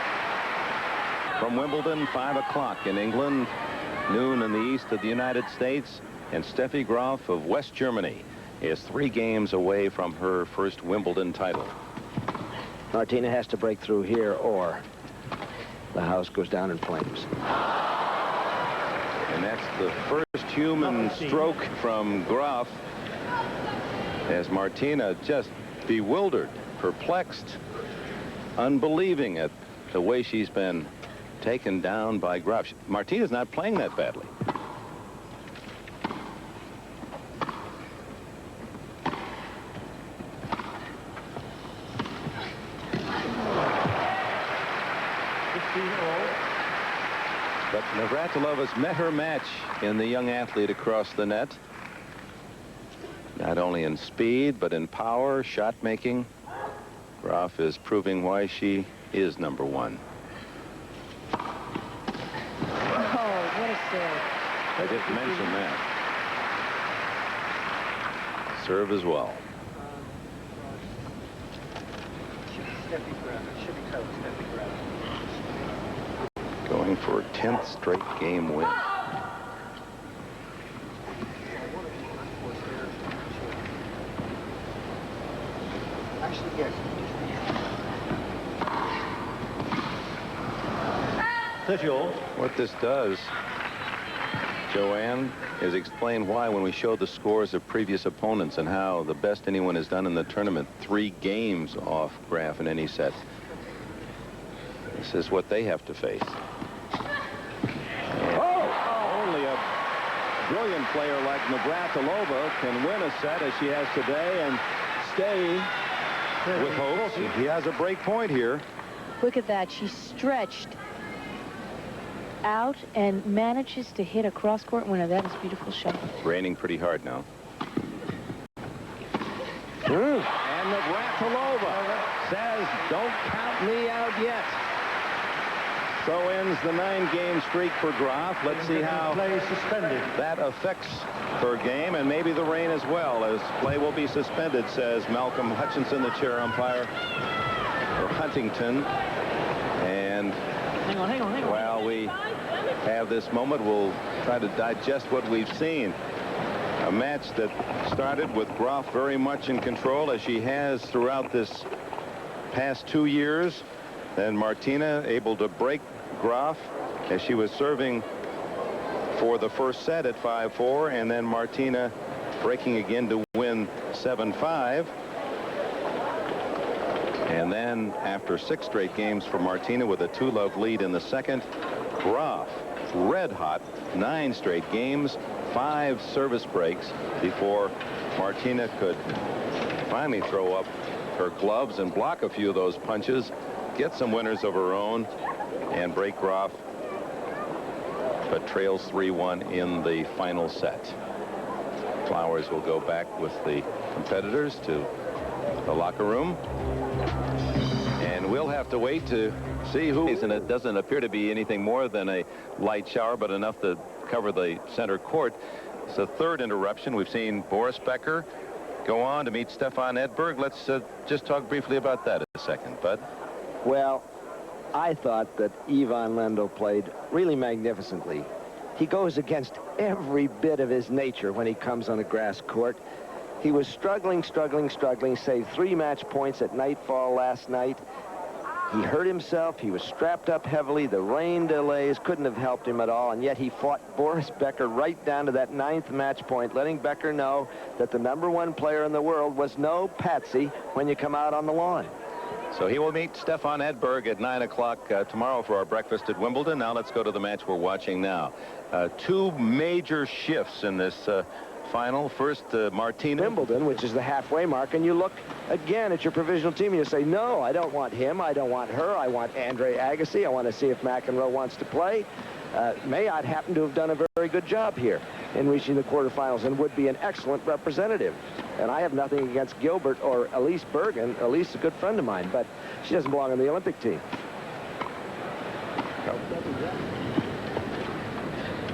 From Wimbledon, 5 o'clock in England, noon in the east of the United States, and Steffi Graf of West Germany is 3 games away from her first Wimbledon title.
Martina has to break through here, or the house goes down in flames.
And that's the first human stroke from Graf, as Martina just bewildered, perplexed, unbelieving at the way she's been taken down by Graf. Martina's not playing that badly. But Navratilova's met her match in the young athlete across the net. Not only in speed, but in power, shot making. Graf is proving why she is number 1.
Oh, what a serve.
I didn't mention that. Serve as well. Going for a 10th straight game win. What this does, Joanne, is explain why when we show the scores of previous opponents and how the best anyone has done in the tournament, 3 games off Graf in any set. This is what they have to face. Only a brilliant player like Navratilova can win a set as she has today and stay with hopes. He has a break point here.
Look at that. She's stretched out and manages to hit a cross-court winner. That is a beautiful shot.
It's raining pretty hard now. And And Navratilova says, don't count me out yet. So ends the 9-game streak for Graf. Let's see how
Play suspended.
that affects her game, and maybe the rain as well, as play will be suspended, says Malcolm Hutchinson, the chair umpire for Huntington. And
Hang on.
while we have this moment, we'll try to digest what we've seen. A match that started with Graf very much in control, as she has throughout this past 2 years. Then Martina able to break Graf as she was serving for the first set at 5-4, and then Martina breaking again to win 7-5. And then after 6 straight games for Martina with a 2-love lead in the second, Graf red hot, 9 straight games, 5 service breaks before Martina could finally throw up her gloves and block a few of those punches, get some winners of her own, and break Graf, but trails 3-1 in the final set. Flowers will go back with the competitors to the locker room, and we'll have to wait to see who is, and it doesn't appear to be anything more than a light shower, but enough to cover the center court. It's the third interruption. We've seen Boris Becker go on to meet Stefan Edberg. Let's just talk briefly about that a second, Bud.
Well, I thought that Ivan Lendl played really magnificently. He goes against every bit of his nature when he comes on a grass court. He was struggling, saved 3 match points at nightfall last night. He hurt himself. He was strapped up heavily. The rain delays couldn't have helped him at all, and yet he fought Boris Becker right down to that 9th match point, letting Becker know that the #1 player in the world was no patsy when you come out on the lawn.
So he will meet Stefan Edberg at 9 o'clock tomorrow for our breakfast at Wimbledon. Now let's go to the match we're watching now. 2 major shifts in this final. First, Martina.
Wimbledon, which is the halfway mark, and you look again at your provisional team and you say, no, I don't want him, I don't want her, I want Andre Agassi, I want to see if McEnroe wants to play. Mayotte happened to have done a very good job here in reaching the quarterfinals and would be an excellent representative. And I have nothing against Gilbert or Elise Bergen. Elise is a good friend of mine, but she doesn't belong on the Olympic team.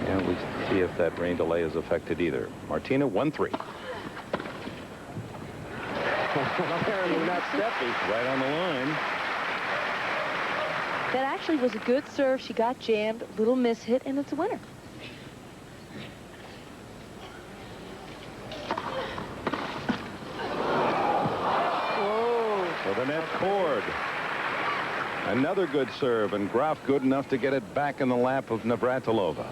And we see if that rain delay is affected either. Martina 1-3.
Apparently not Steffi.
Right on the line.
That actually was a good serve. She got jammed, little miss hit, and it's a winner.
So the net cord. Another good serve, and Graf good enough to get it back in the lap of Navratilova.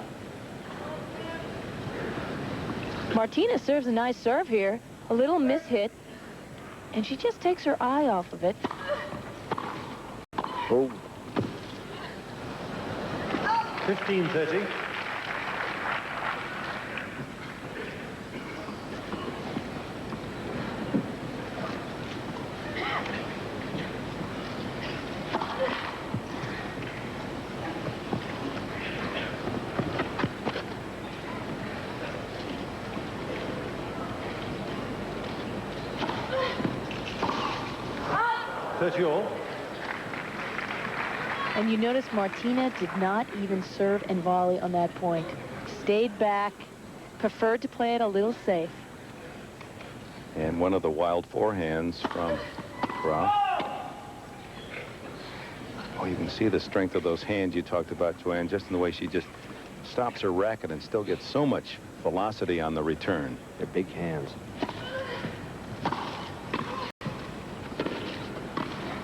Martina serves a nice serve here. A little miss hit, and she just takes her eye off of it.
Oh.
15-30.
And you notice Martina did not even serve and volley on that point. Stayed back, preferred to play it a little safe.
And one of the wild forehands from Graf. Oh, you can see the strength of those hands you talked about, Joanne, just in the way she just stops her racket and still gets so much velocity on the return.
They're big hands.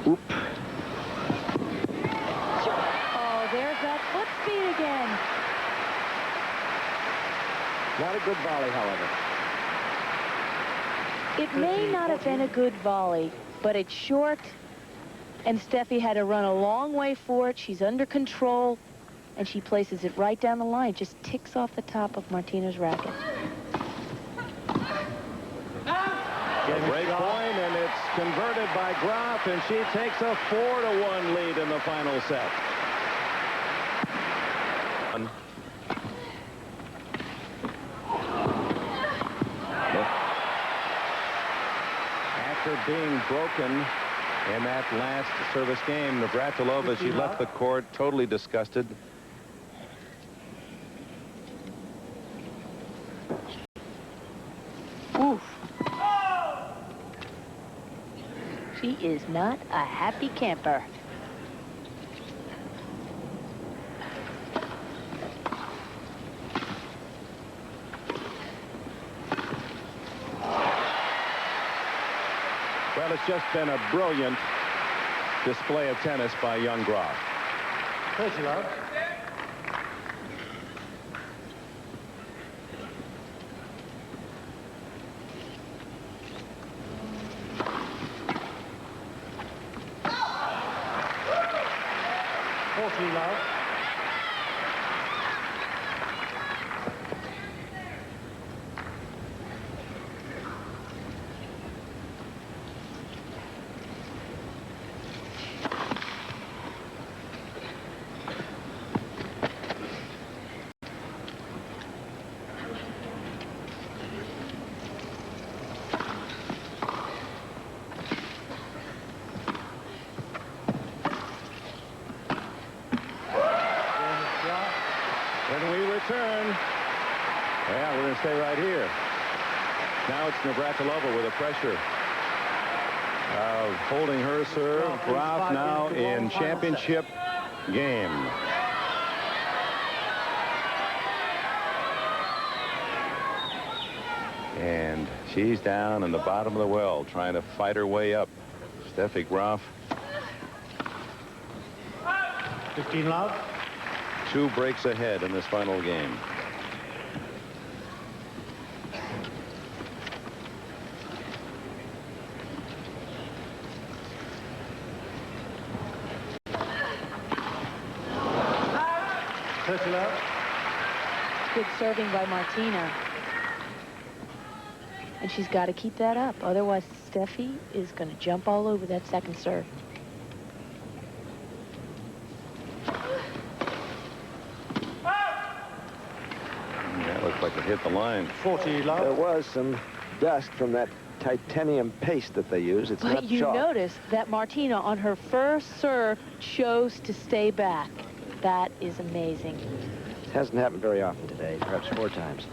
Oop.
Oh, there's that foot speed again.
Not a good volley, however.
It may not have been a good volley, but it's short, and Steffi had to run a long way for it. She's under control, and she places it right down the line. Just ticks off the top of Martina's racket.
A break point, and it's converted by Graf, and she takes a 4-1 lead in the final set. After being broken in that last service game. Navratilova, she left the court totally disgusted.
Oof. She is not a happy camper.
Well, it's just been a brilliant display of tennis by young Graf.
30 love. Love.
When we return, yeah, we're going to stay right here. Now it's Navratilova with the pressure of holding her serve. Graf now in championship game. And she's down in the bottom of the well trying to fight her way up. Steffi Graf.
15 love.
2 breaks ahead in this final game.
Good serving by Martina. And she's got to keep that up. Otherwise, Steffi is going to jump all over that second serve.
That looked like it hit the line.
40 love.
There was some dust from that titanium paste that they use. It's
But
not
you
chalk.
notice that Martina, on her first serve, chose to stay back. That is amazing.
It hasn't happened very often today, perhaps 4 times.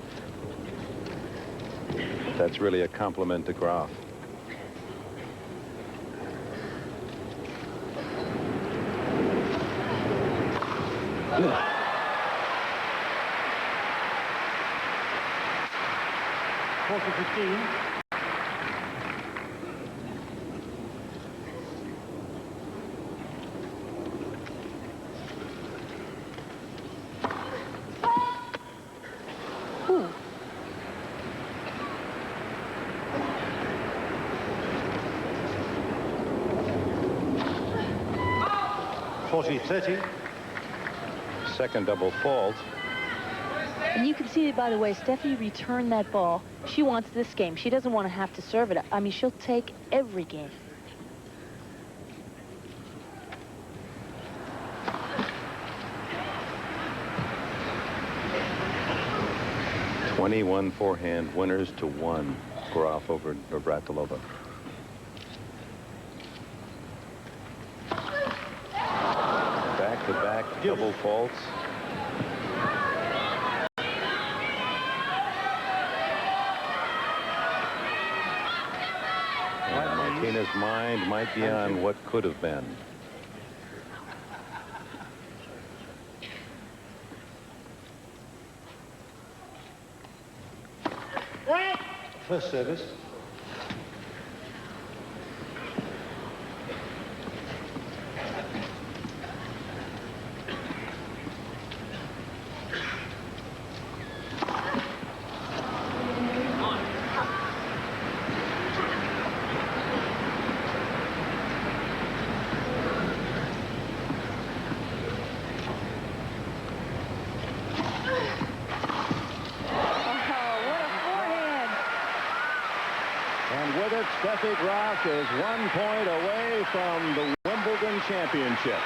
That's really a compliment to Graf.
Ooh.
40-30.
Second double fault.
And you can see, by the way, Steffi returned that ball. She wants this game. She doesn't want to have to serve it. I mean, she'll take every game.
"21 forehand winners to 1. Graf over Navratilova. Back-to-back double faults. And Martina's mind might be on what could have been.
First service.
Steffi Graf is 1 point away from the Wimbledon championship.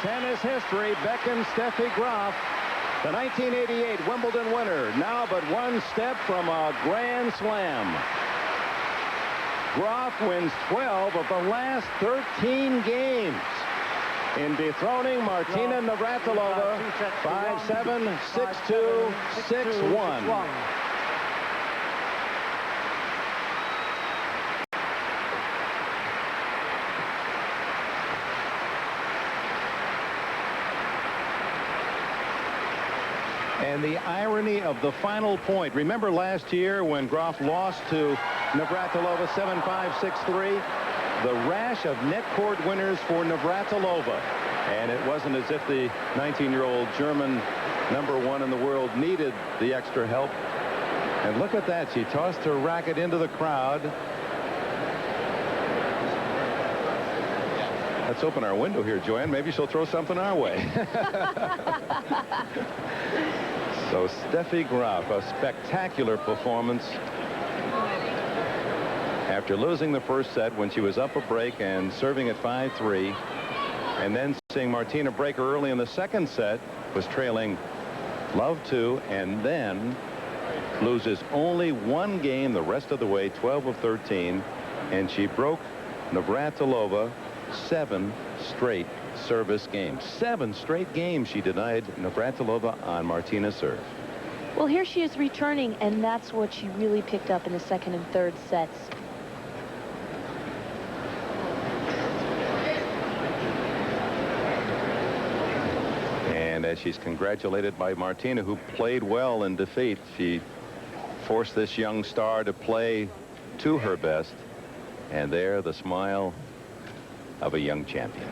tennis history beckons Steffi Graf, the 1988 Wimbledon winner, now but one step from a Grand Slam. Graf wins 12 of the last 13 games in dethroning Martina Navratilova 5-7, 6-2, 6-1. And the irony of the final point. Remember last year when Graf lost to Navratilova 7-5, 6-3? The rash of net court winners for Navratilova. And it wasn't as if the 19-year-old German #1 in the world needed the extra help. And look at that. She tossed her racket into the crowd. Let's open our window here, Joanne. Maybe she'll throw something our way. So Steffi Graf, a spectacular performance. After losing the first set when she was up a break and serving at 5-3, and then seeing Martina break her early in the second set, was trailing love 2, and then loses only one game the rest of the way, 12 of 13, and she broke Navratilova 7 straight service games. 7 straight games she denied Navratilova on Martina's serve.
Well, here she is returning, and that's what she really picked up in the second and third sets.
And as she's congratulated by Martina, who played well in defeat, she forced this young star to play to her best. And there, the smile of a young champion.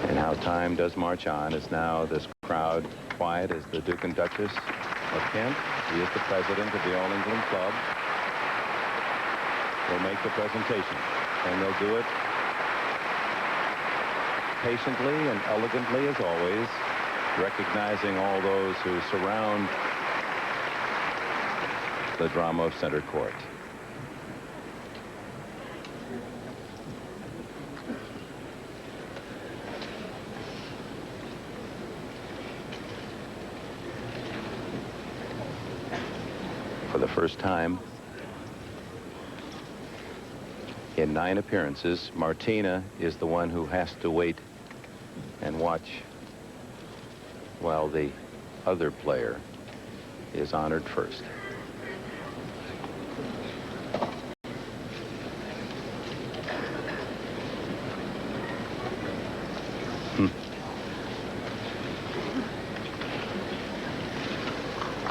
And how time does march on as now this crowd quiet as the Duke and Duchess of Kent. He is the president of the All England Club. Will make the presentation, and they'll do it patiently and elegantly as always, recognizing all those who surround the drama of center court. For the first time in 9 appearances, Martina is the one who has to wait and watch while the other player is honored first.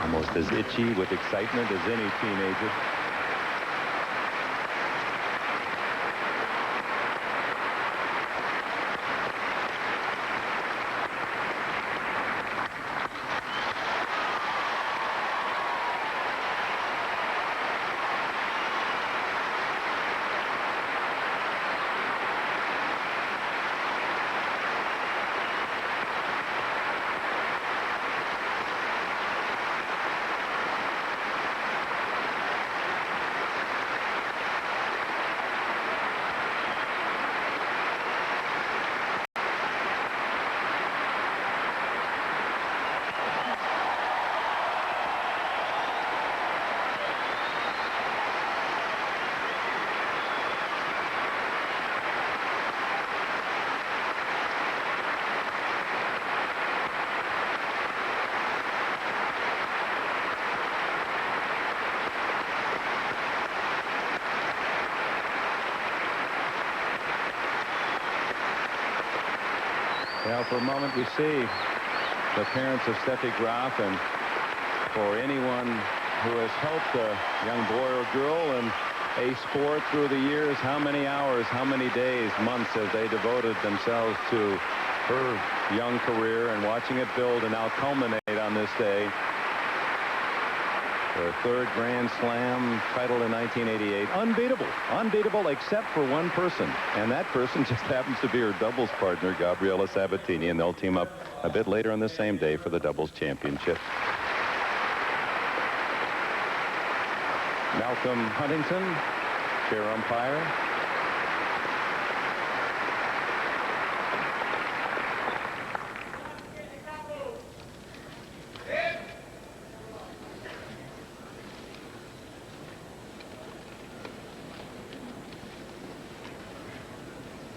Almost as itchy with excitement as any teenager. Well, for a moment we see the parents of Steffi Graf, and for anyone who has helped a young boy or girl in a sport through the years, how many hours, how many days, months have they devoted themselves to her young career and watching it build and now culminate on this day. Her 3rd Grand Slam title in 1988. Unbeatable. Unbeatable except for one person. And that person just happens to be her doubles partner, Gabriela Sabatini. And they'll team up a bit later on the same day for the doubles championship. Malcolm Huntington chair umpire.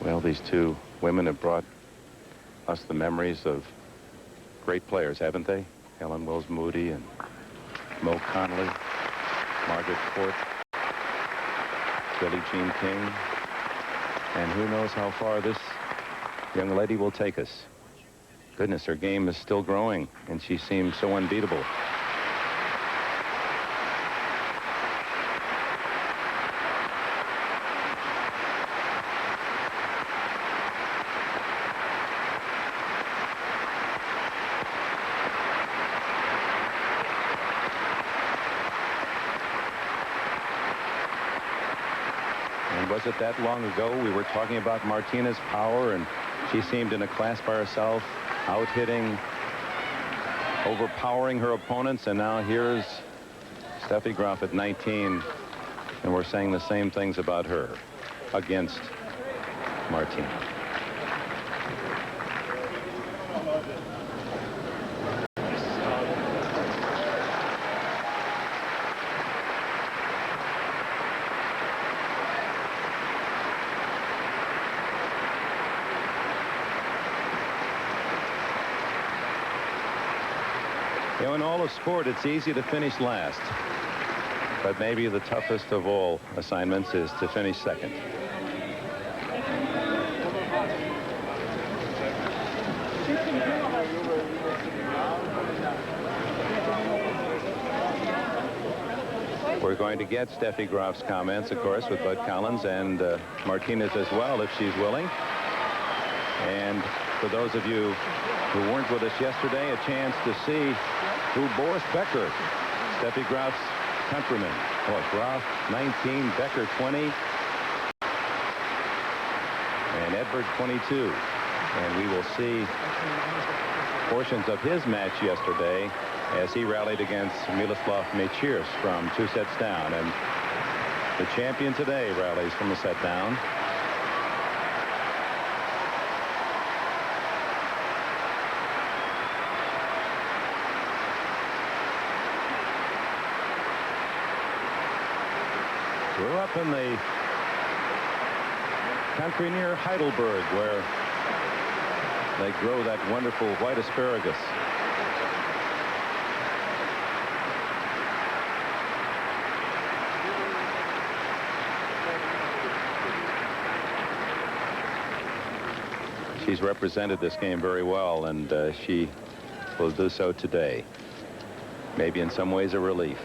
Well, these two women have brought us the memories of great players, haven't they? Helen Wills Moody and Mo Connolly, Margaret Court, Billie Jean King, and who knows how far this young lady will take us. Goodness, her game is still growing, and she seems so unbeatable. Was it that long ago we were talking about Martina's power, and she seemed in a class by herself, out-hitting, overpowering her opponents, and now here's Steffi Graf at 19, and we're saying the same things about her against Martina. You know, in all of sport, it's easy to finish last. But maybe the toughest of all assignments is to finish second. We're going to get Steffi Graf's comments, of course, with Bud Collins and Martinez as well, if she's willing. And for those of you who weren't with us yesterday, a chance to see who Boris Becker, Steffi Graf's countryman. Oh, Graf 19, Becker 20, and Edward 22. And we will see portions of his match yesterday as he rallied against Miloslav Mechers from 2 sets down. And the champion today rallies from a set down. Grew up in the country near Heidelberg, where they grow that wonderful white asparagus. She's represented this game very well, and she will do so today. Maybe in some ways a relief.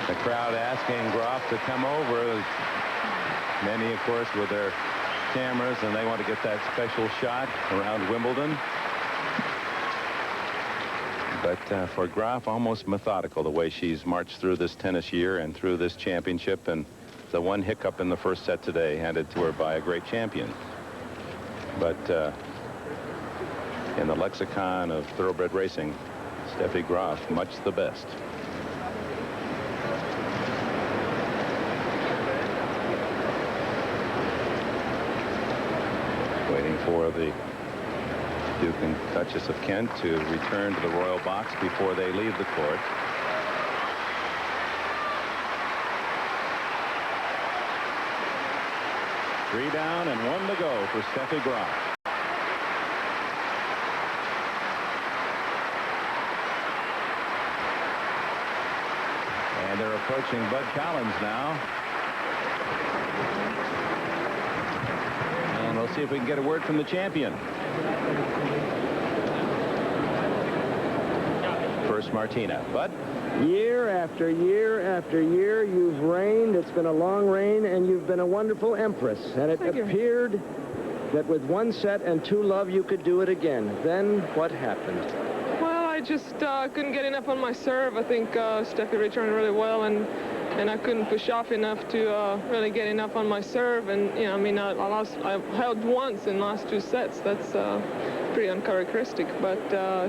The crowd asking Graf to come over. Many, of course, with their cameras, and they want to get that special shot around Wimbledon. But for Graf, almost methodical the way she's marched through this tennis year and through this championship, and the one hiccup in the first set today handed to her by a great champion. But in the lexicon of thoroughbred racing, Steffi Graf, much the best. Waiting for the Duke and Duchess of Kent to return to the royal box before they leave the court. Three down and one to go for Steffi Graf. And they're approaching Bud Collins now. And we'll see if we can get a word from the champion. First, Martina. Bud?
Year after year after year, you've reigned. It's been a long reign, and you've been a wonderful empress. And it appeared that with 1 set and 2 love, you could do it again. Then what happened?
Well, I just couldn't get enough on my serve. I think Steffi returned really well, and I couldn't push off enough to really get enough on my serve. And, you know, I mean, I held once in the last 2 sets. That's pretty uncharacteristic. But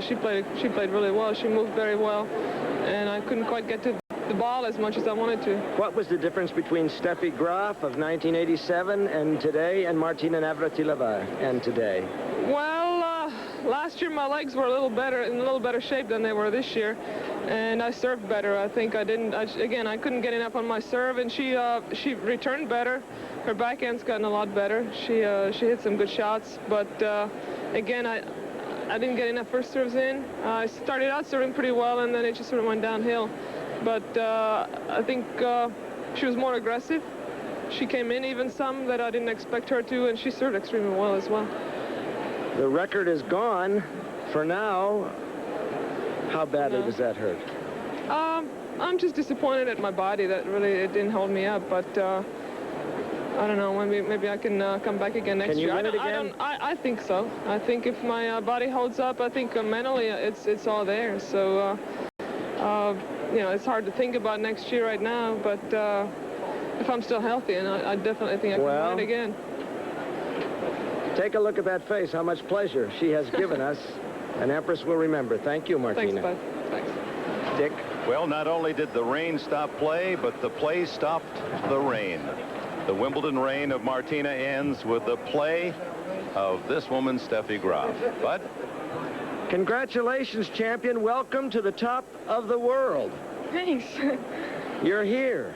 she played really well. She moved very well, and I couldn't quite get to the ball as much as I wanted to.
What was the difference between Steffi Graf of 1987 and today, and Martina Navratilova and today?
Well, last year my legs were in a little better shape than they were this year, and I served better. I think I couldn't get enough on my serve, and she returned better. Her backhand's gotten a lot better. She hit some good shots, but again, I didn't get enough first serves in. I started out serving pretty well, and then it just sort of went downhill. But I think she was more aggressive. She came in even some that I didn't expect her to, and she served extremely well as well.
The record is gone for now. How badly does that hurt?
I'm just disappointed at my body that really it didn't hold me up, but I don't know, maybe I can come back again next year.
Can you win it again?
I think so. I think if my body holds up, I think mentally it's all there. So, you know, it's hard to think about next year right now, but if I'm still healthy, and I definitely think I can win it again.
Take a look at that face, how much pleasure she has given us. An Empress will remember. Thank you, Martina.
Thanks, bud. Thanks.
Dick?
Well, not only did the rain stop play, but the play stopped the rain. The Wimbledon reign of Martina ends with the play of this woman, Steffi Graf. But
congratulations, champion. Welcome to the top of the world.
Thanks.
You're here.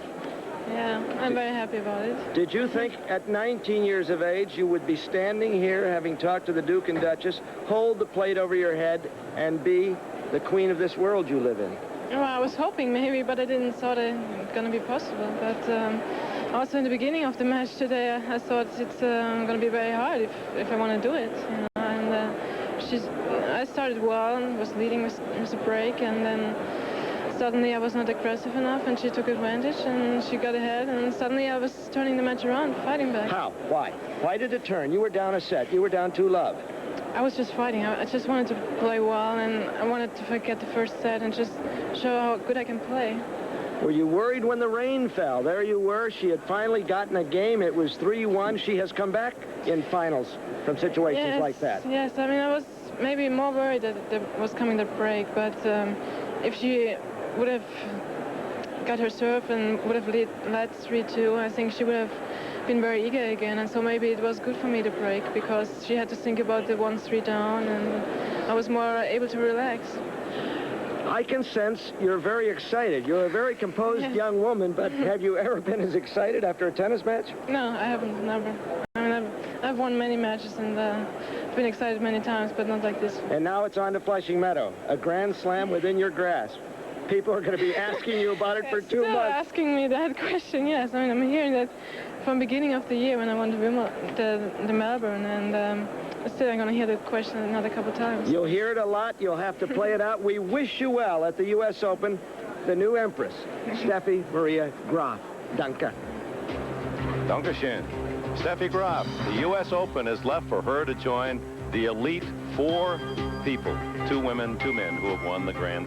Yeah, I'm very happy about it.
Did you think at 19 years of age you would be standing here having talked to the Duke and Duchess, hold the plate over your head, and be the queen of this world you live in?
Well, I was hoping maybe, but I didn't thought it was going to be possible. But also in the beginning of the match today, I thought it's going to be very hard if I want to do it. You know? And I started well and was leading with a break, and then suddenly I was not aggressive enough, and she took advantage, and she got ahead, and suddenly I was turning the match around, fighting back.
How? Why? Why did it turn? You were down a set. You were down 2-love.
I was just fighting. I just wanted to play well, and I wanted to forget the first set and just show how good I can play.
Were you worried when the rain fell? There you were. She had finally gotten a game. It was 3-1. She has come back in finals from situations like that.
Yes, I mean, I was maybe more worried that there was coming the break, but if she would have got her serve and would have led 3-2, I think she would have been very eager again, and so maybe it was good for me to break because she had to think about the 1-3 down, and I was more able to relax.
I can sense you're very excited. You're a very composed young woman, but have you ever been as excited after a tennis match?
No, I haven't, never. I mean, I've won many matches and been excited many times, but not like this.
And now it's on to Flushing Meadow, a Grand Slam within your grasp. People are going to be asking you about it for 2 months.
Still asking me that question, yes. I mean, I'm hearing that from beginning of the year when I won the Melbourne, and still I'm going to hear the question another couple times.
You'll hear it a lot. You'll have to play it out. We wish you well at the U.S. Open. The new Empress, Steffi Maria Graf. Danke.
Dankeschön. Steffi Graf, the U.S. Open is left for her to join the elite 4 people, 2 women, 2 men who have won the Grand